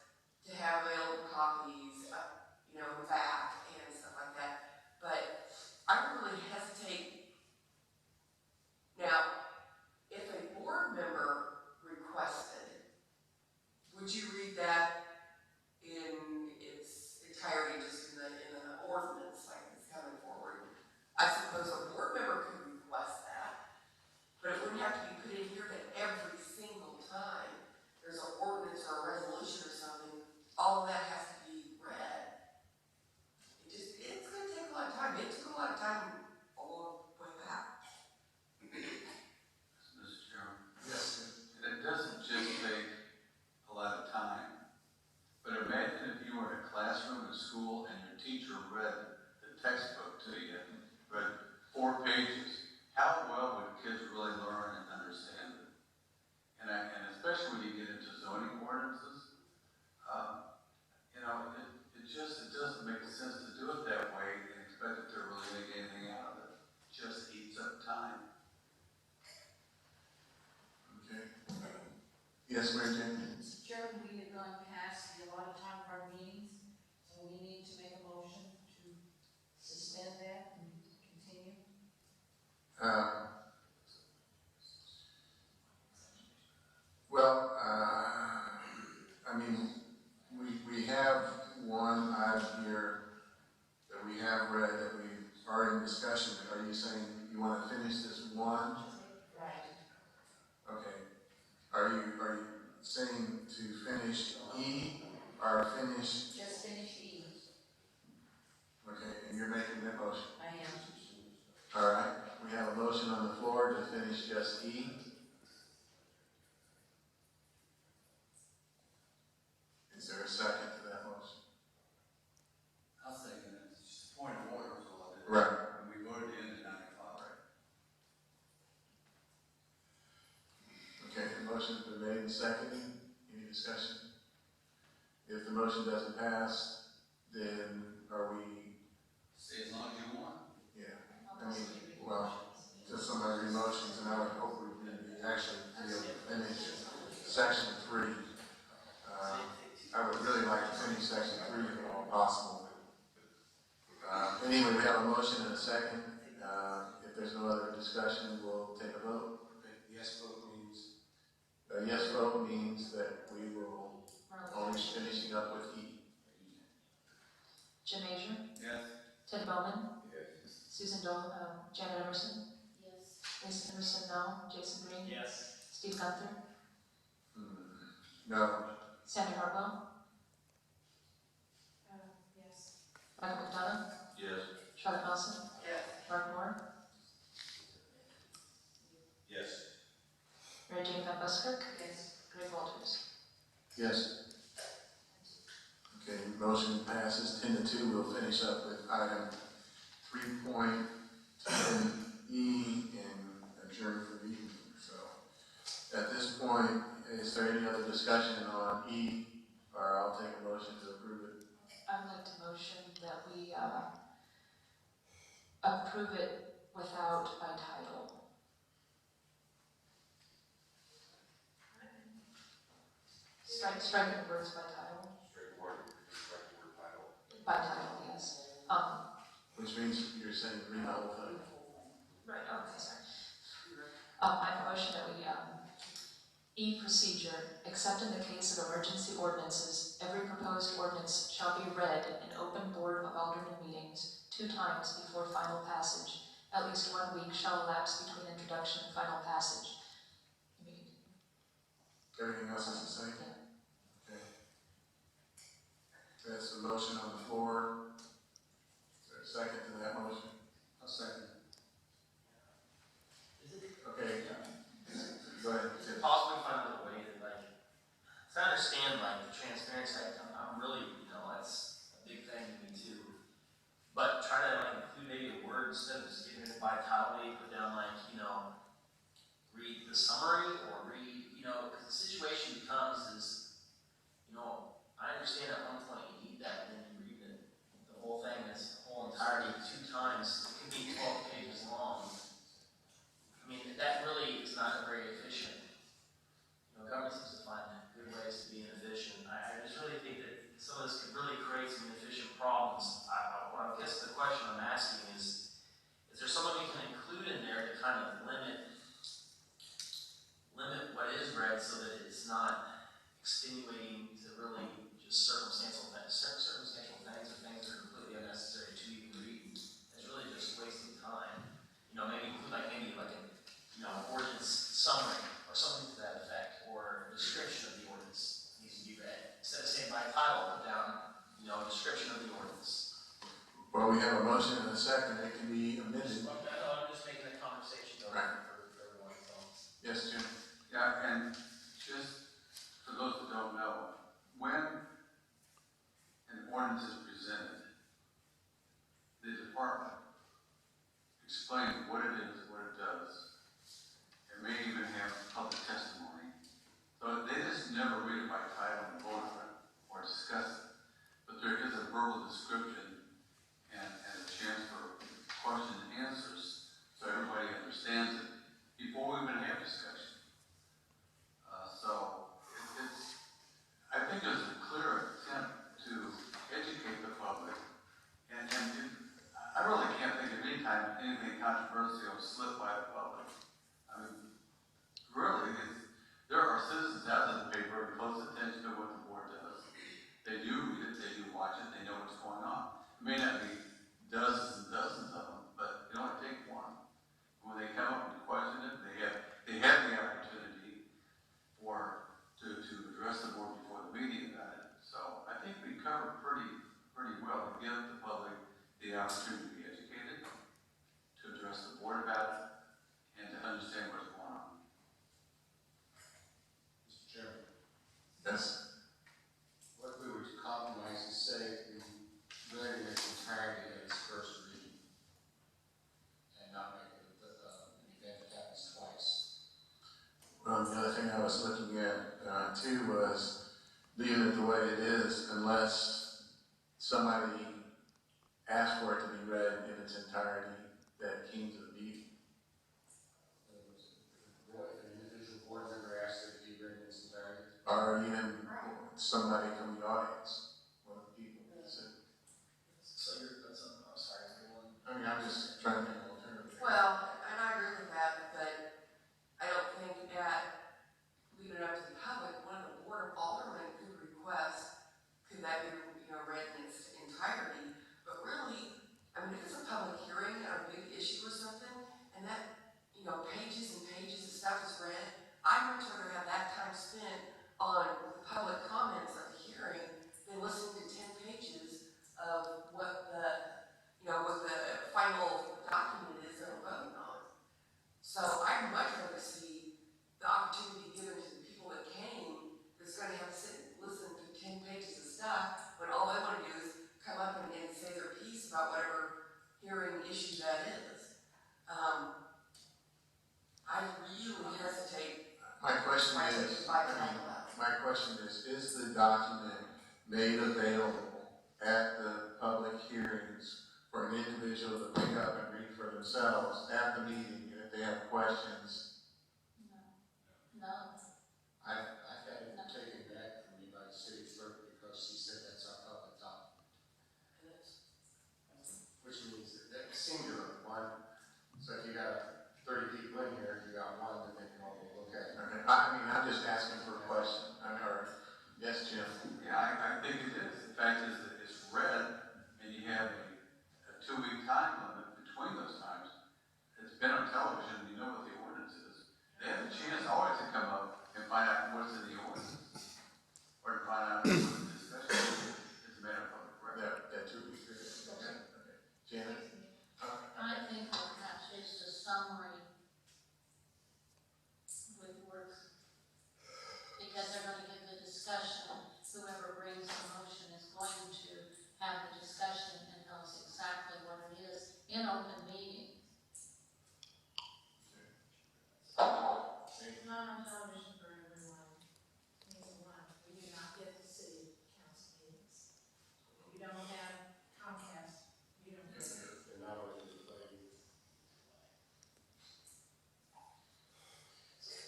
to have available copies, back and stuff like that. But I really hesitate. Now, if a board member requested, would you read that in its entirety, just in the ordinance, like it's coming forward? I suppose a board member could request that, but it wouldn't have to be put in here that every single time there's an ordinance or a resolution or something, all of that has to be read. It's gonna take a lot of time. It took a lot of time all the way back. Mr. Chairman, Yes, and it doesn't just take a lot of time, but imagine if you were in a classroom at school and your teacher read the textbook to you, read 4 pages. How well would kids really learn and understand it? And especially when you get into zoning ordinances, it doesn't make sense to do it that way and expect it to really make anything out of it. It just eats up time. okay. Yes, Mary Jane? Mr. Chairman, we have gone past the allotted time for our meetings, so we need to make a motion to suspend that and continue. Well, we have one item here that we have read that we are in discussion. Are you saying you want to finish this one? Right. Okay. Are you saying to finish E or finish? Just finish E. Okay, and you're making that motion. I am. All right, we have a motion on the floor to finish just E. Is there a second to that motion? I'll second it. It's just a point of order, is all it is. Right. And we voted in at 9 o'clock. Okay, the motion's been made and seconded. Any discussion? If the motion doesn't pass, then are we, Say as long as you want. yeah, just some other emotions, and I would hope we would actually be able to finish section 3. I would really like to finish section 3 if at all possible. Anyway, we have a motion and a second. If there's no other discussion, we'll take a vote. Yes vote means. A yes vote means that we will only finishing up with E. Jim Major, Yes. Ted Bowman, Yes. Susan Dole, Janet Emerson, Yes. Lisa Emerson, no. Jason Green, Yes. Steve Gunther, No. Sandy Hartwell, Yes. Michael McDonough, Yes. Charlotte Nelson, Yes. Mark Moore, Yes. Mary Jane Van Buskirk, Yes. Greg Walters. Yes. Okay, motion passes 10-2. We'll finish up with item 3.10E and adjourn for the evening. So, at this point, is there any other discussion on E? Or I'll take a motion to approve it. I would like to motion that we approve it without by title. Strike the words by title. Straightforward, strike the word title. By title, yes. Which means you're saying read the whole thing. Right, okay, sorry. E. Procedure. Except in the case of emergency ordinances, every proposed ordinance shall be read in open Board of Aldermen meetings 2 times before final passage. At least 1 week shall elapse between introduction and final passage. Everything else is the same? Yeah. Okay. That's a motion on the floor. Is there a second to that motion? I'll second. Okay. Go ahead. Is it possible to find a way to so I understand the transparency, I'm really, that's a big thing to me too. But try to include maybe a word instead of just giving it by title, maybe put down read the summary or read, because the situation becomes is, I understand at one point you need that, and then you read it, the whole thing, this whole entirety 2 times, it can be 12 pages long. I mean, that really is not very efficient. Government seems to find good ways to be inefficient. I just really think that some of this could really create some inefficient problems. I guess the question I'm asking is there someone we can include in there to kind of limit what is read so that it's not extenuating to really just circumstantial things or things that are completely unnecessary to even read. It's really just wasting time. Maybe include an ordinance summary or something to that effect, or a description of the ordinance needs to be read. Instead of saying by title, put down, a description of the ordinance. Well, we have a motion and a second. It can be amended. I'm just making a conversation going Right. for everyone, so. Yes, Jim? Yeah, and just for those that don't know, when an ordinance is presented, the department explains what it is, what it does. It may even have public testimony. So they just never read it by title and vote on it or discuss it. But there is a verbal description and a chance for question and answers so everybody understands it before we even have discussion. I think there's a clear attempt to educate the public, and I really can't think of any time anything controversial slipped by the public. I mean, really, there are citizens out in the paper who pay close attention to what the board does. They do read it, they do watch it, they know what's going on. It may not be dozens and dozens of them, but it only takes one. When they come up and question it, they have the opportunity to address the board before the meeting about it. So I think we covered pretty well to give the public the opportunity to be educated, to address the board about it, and to understand what's going on. Mr. Chairman, Yes. what if we were to compromise and say we read it in its entirety in its first reading and not make it an event that happens twice? Well, the other thing I was looking at too was leaving it the way it is unless somebody asked for it to be read in its entirety that came to the meeting. If an individual board member asks that it be read in its entirety? Or even somebody from the audience, one of the people. So that's I'm sorry, everyone. I mean, I'm just trying to make an alternative. Well, and I agree with that, but I don't think that leaving it up to the public, one of the board of aldermen could request, could that be, read in its entirety? But really, I mean, if it's a public hearing or a big issue or something, and that, pages and pages of stuff is read, I'd much rather have that time spent on the public comments of the hearing than listening to 10 pages of what the final document is that we're voting on. So I'd much rather see the opportunity given to the people that came, that's gonna have to sit and listen to 10 pages of stuff, when all they wanna do is come up and say their piece about whatever hearing issue that is. I really hesitate. My question is the document made available at the public hearings for an individual to pick up and read for themselves at the meeting, and if they have questions? No. I've had it taken back from me by the city clerk because she said that's our public document. Which means that singular one, so if you got 30 people in here, you got one that they can all look at. I mean, I'm just in open meeting. It's not on television for everyone. Nationwide. We do not get the city council meetings. If you don't have Comcast, you don't get it. And not only do they,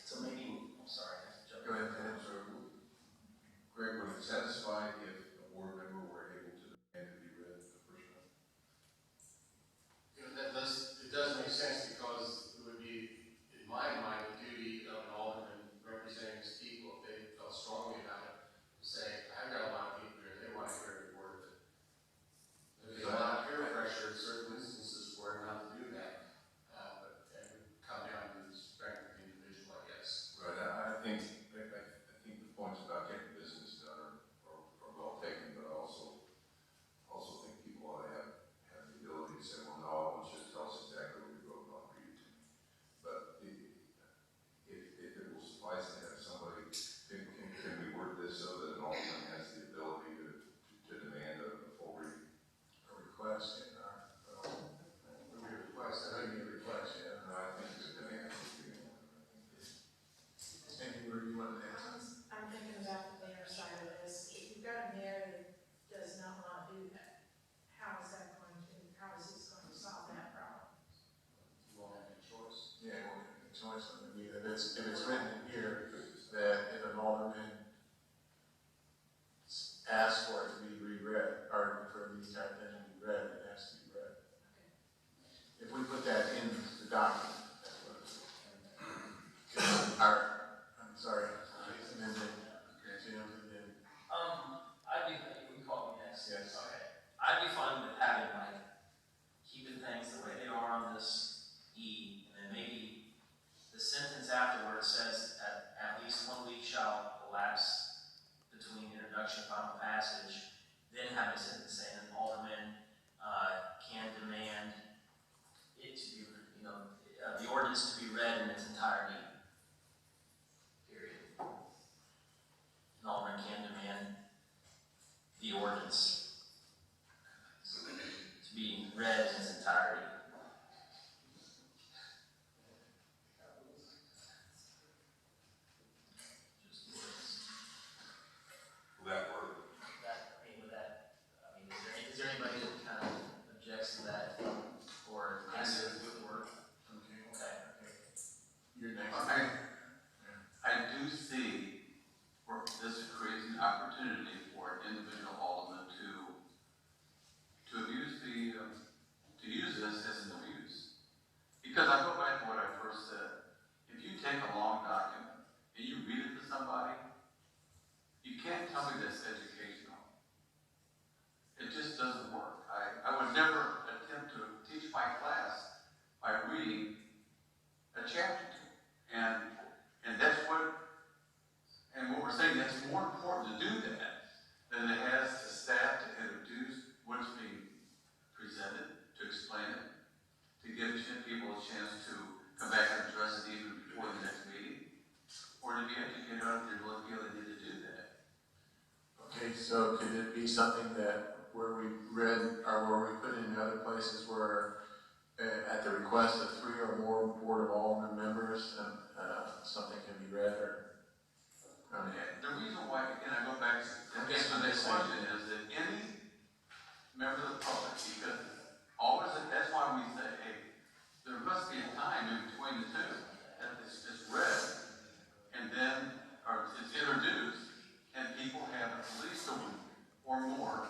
So maybe, I'm sorry, I have to jump. Go ahead, Dan. So, Greg, would it satisfy if a board member were able to demand to be read the first time? It does make sense because it would be, in my mind, the duty of an alderman representing his people, if they felt strongly about it, to say, I've got a lot of people here, they want to hear every word of it. There's a lot of peer pressure in certain instances for him not to do that, but that would come down to the strength of the individual, I guess. Right, I think the points about getting business done are well taken, but I also think people ought to have the ability to say, well, no, I want you to tell us exactly what you wrote, and I'll read it to me. But if it will suffice to have somebody, can we word this so that an alderman has the ability to demand a full reading? A request, and, When we request, I think we request, yeah. No, I think the demand would be one. Sandy, where do you want to add? I'm thinking about the mayor side of this. If you've got a mayor that does not want to do that, how is this going to solve that problem? You won't have any choice. Yeah, well, the choice, I mean, if it's written in here that if an alderman asks for it to be reread, or for the entire thing to be read, it has to be read. If we put that in the document, that's what it's. I'm sorry, it's amended, Jim, and then, I'd be, you call me next. Yes. Okay. I'd be fine with having like, keeping things the way they are on this E, and then maybe the sentence afterward says at least 1 week shall elapse between introduction and final passage, then have a sentence saying an alderman, can demand it to be, the ordinance to be read in its entirety. Period. An alderman can demand the ordinance to be read in its entirety. Just the ordinance. Will that work? Is there anybody that kind of objects to that, or thinks it would work? Okay. you're next. I do see where this creates an opportunity for an individual alderman to abuse to use this as an abuse. Because I go back to what I first said. If you take a long document and you read it to somebody, you can't tell me that's educational. It just doesn't work. I would never attempt to teach my class by reading a chapter to them. And that's what we're saying, that's more important to do that than it has to staff to introduce what's being presented, to explain it, to give people a chance to come back and address it even before the next meeting, or to be educated on if they really feel they need to do that. Okay, so could it be something that where we read, or where we put in other places where, at the request of 3 or more Board of Alderman members, something can be read, or? The reason why, again, I go back to the next question is that any member of the public, because always, that's why we say, hey, there must be a time in between the two, that it's read, and then, or it's introduced, and people have at least a week or more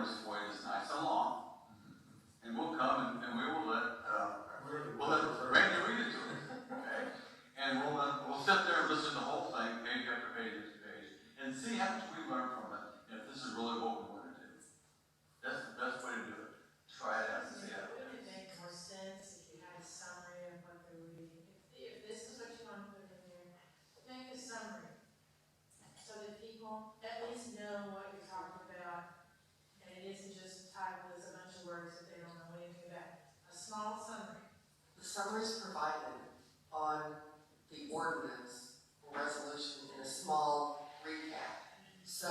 ordinance for you that's nice and long, and we'll come and we will let Randy read it to us, okay? And we'll sit there and listen to the whole thing, page after page after page, and see how much we learn from it, and if this is really what we want to do. That's the best way to do it. Try it out and see how. Wouldn't it make more sense if you had a summary of what they're reading? If this is what you want to put in there, make a summary, so that people at least know what you're talking about, and it isn't just titled as a bunch of words that they don't know anything about. A small summary. The summary is provided on the ordinance or resolution in a small recap. So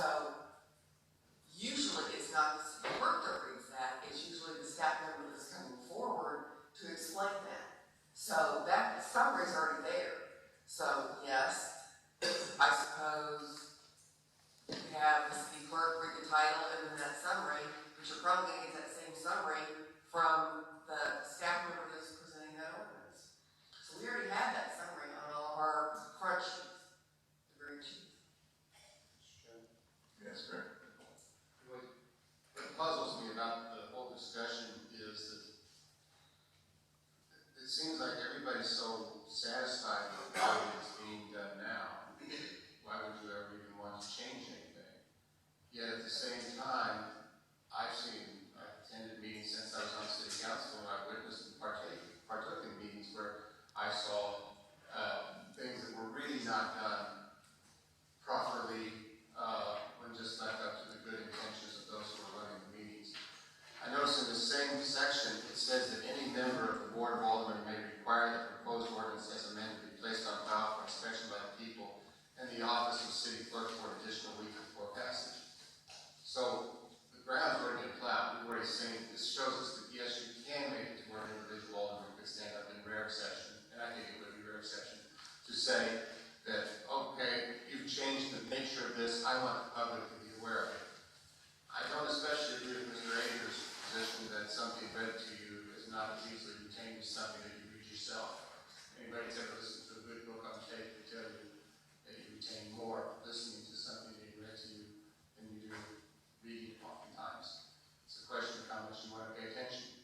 usually it's not the city clerk that reads that, it's usually the staff member that's coming forward to explain that. So that summary is already there. So yes, I suppose you have the city clerk read the title and then that summary, but you're probably gonna get that same summary from the staff member that's presenting that ordinance. So we already have that summary on all of our front sheets, the green sheets. Yes, great. What puzzles me about the whole discussion is that it seems like everybody's so satisfied with what is being done now. Why would you ever even want to change anything? Yet at the same time, I've attended meetings since I was on city council, and I witnessed and partook in meetings where I saw things that were really not done properly when just left up to the good intentions of those who were running the meetings. I noticed in the same section, it says that any member of the Board of Aldermen may require that proposed ordinance as amended be placed on file for inspection by the people and the office of city clerk for an additional week before passage. So the ground's already been plowed. We've already seen, this shows us that yes, you can make it to where an individual alderman could stand up in rare exception, and I think it would be rare exception, to say that, okay, you've changed the nature of this, I want the public to be aware of it. I don't especially agree with Mr. Ager's position that something read to you is not as easily retained as something that you read yourself. Anybody who's ever listened to a good book on tape will tell you that you retain more listening to something being read to you than you do reading oftentimes. It's a question of how much you want to pay attention.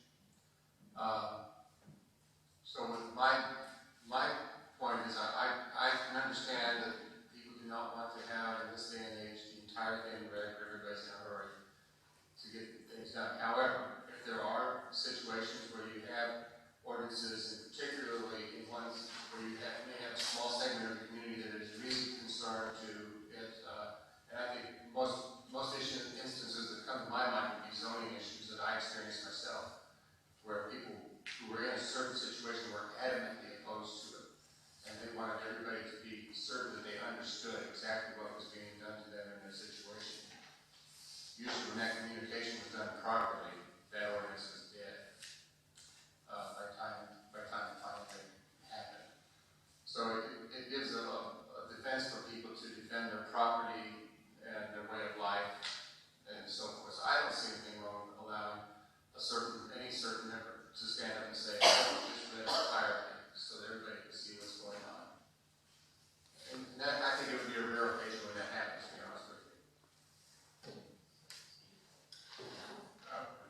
So with my point is I can understand that people do not want to have in this day and age the entire thing read, everybody's in a hurry to get things done. However, if there are situations where you have ordinances, and particularly in ones where you may have a small segment of the community that is really concerned to it, and I think most instances that come to my mind would be zoning issues that I experienced myself, where people who were in a certain situation were adamantly opposed to it, and they wanted everybody to be certain that they understood exactly what was being done to them in their situation. Usually when that communication was done properly, that ordinance was dead by time it finally happened. So it gives a defense for people to defend their property and their way of life and so forth. So I don't see anything wrong with allowing any certain member to stand up and say, oh, just read it entirely, so that everybody can see what's going on. And that, I think it would be a rare occasion when that happens, to be honest with you.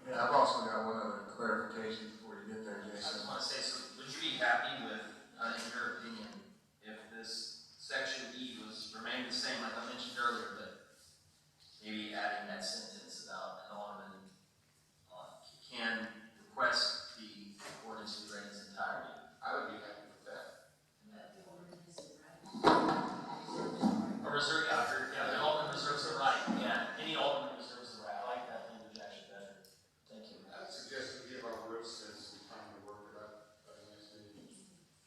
Yeah, I've also got one other clarification before you get there, I Jason. just want to say, so would you be happy with, in your opinion, if this section E remained the same, like I mentioned earlier, but maybe adding that sentence about an alderman can request the ordinance to be read in its entirety? I would be happy with that. Or reserve, an alderman reserves the right, any alderman reserves the right, I like that language actually better. Thank you. I would suggest we give our words some time to work it up by the next meeting.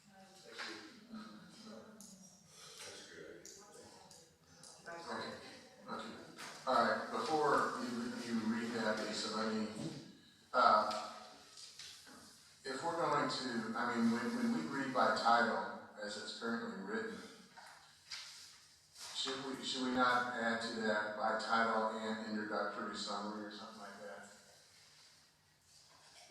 Thank you. That's good. Okay. All right, before you read that, Lisa, let me, if we're going to, when we read by title, as it's currently written, should we not add to that by title and introductory summary or something like that?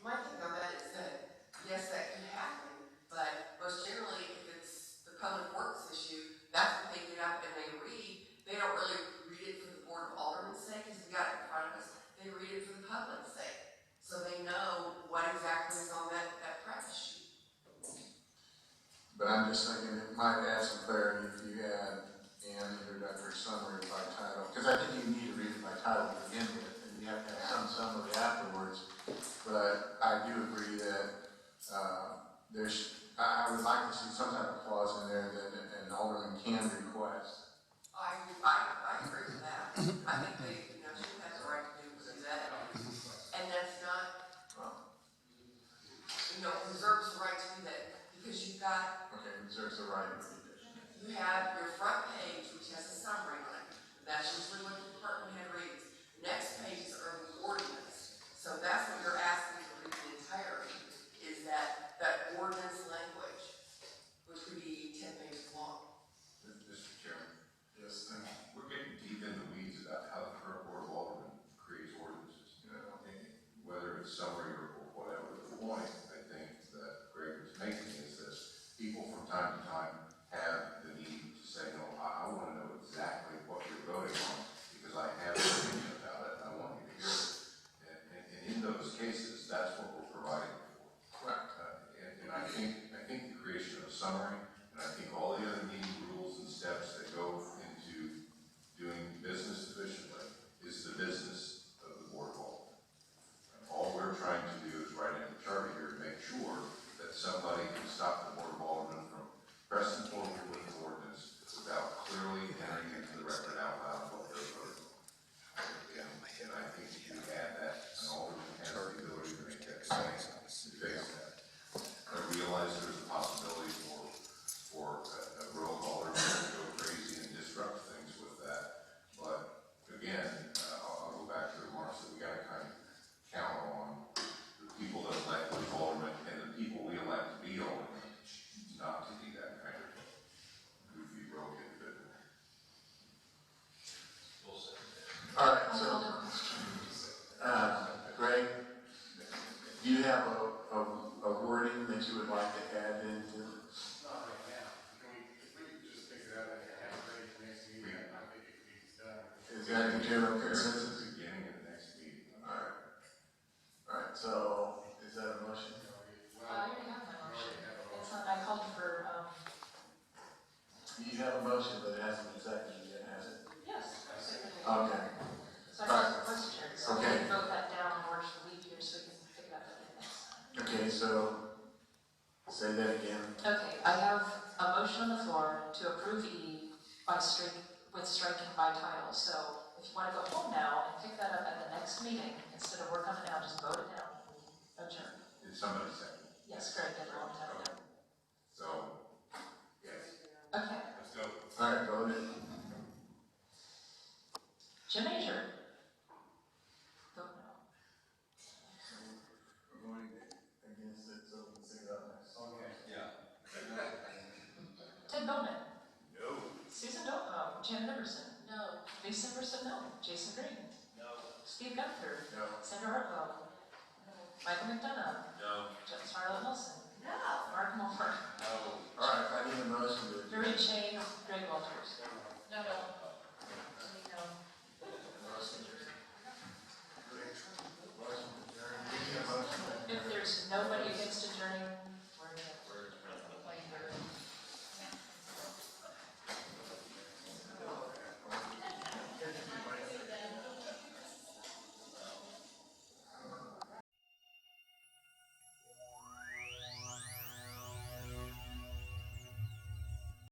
My thing on that is that, yes, that could happen, but most generally, if it's the public works issue, that's what they get up and they read. They don't really read it for the Board of Aldermen's sake, because we got it in front of us. They read it for the I would like to see some type of clause in there that an alderman can request. I agree with that. I think they, you know, she has the right to do that. And that's not, you know, reserves the right to do that, because you've got, Okay, reserves the right. you have your front page, which has a summary on it. That's usually what the department head reads. Next pages are the ordinance. So that's what you're asking to read the entirety, is that ordinance language, which could be 10 pages long. Mr. Chairman, Yes, we're getting deep in the weeds about how the current Board of Aldermen creates ordinances. Whether it's summary or whatever. The point, I think, that Greg was making is this: people from time to time have the need to say, no, I want to know exactly what you're voting on because I have an opinion about it and I want you to hear it. And in those cases, that's what we're providing for. correct. And I think the creation of a summary, and I think all the other meeting rules and steps that go into doing business efficiently is the business of the Board of Aldermen. And all we're trying to do is write in the charter here to make sure that somebody can stop the Board of Aldermen from pressing forward with the ordinance without clearly entering into the record out loud what they're voting on. And I think if you add that, an alderman has the ability to make that claim, to fix that. I realize there's a possibility for a roll caller to go crazy and disrupt things with that. But again, I'll go back to the remarks that we gotta kind of count on the people that elect the alderman and the people we elect to be aldermen, not to be that kind of goofy rogue individual. All right, so, Greg, do you have a wording that you would like to add into? Not right now. If we could just figure out and have it ready for next meeting, I think it could be done. Is that the general consensus? Beginning of the next meeting. All right, so, is that a motion? I already have my motion. It's not, I called for, You have a motion, but it hasn't been seconded yet, has it? yes. Okay, So I called for question, so we Okay. can vote that down in order to leave here so we can pick it up at the next time. okay, so, say that again. Okay, I have a motion on the floor to approve E with striking by title. So if you want to go home now and pick that up at the next meeting, instead of work on it now, just vote it down and adjourn. Did somebody second? Yes, Greg did a long time ago. So, yes, Okay, let's go. All right, voted. Jim Major. Vote no. We're going against it, so we can say that next. Okay. Ted Bowman. No. Susan Jan Nickerson. No. Lisa Emerson, no. Jason Green. No. Steve Gunther. No. Sandra Hartwell. Michael McDonough. No. Charlotte Wilson.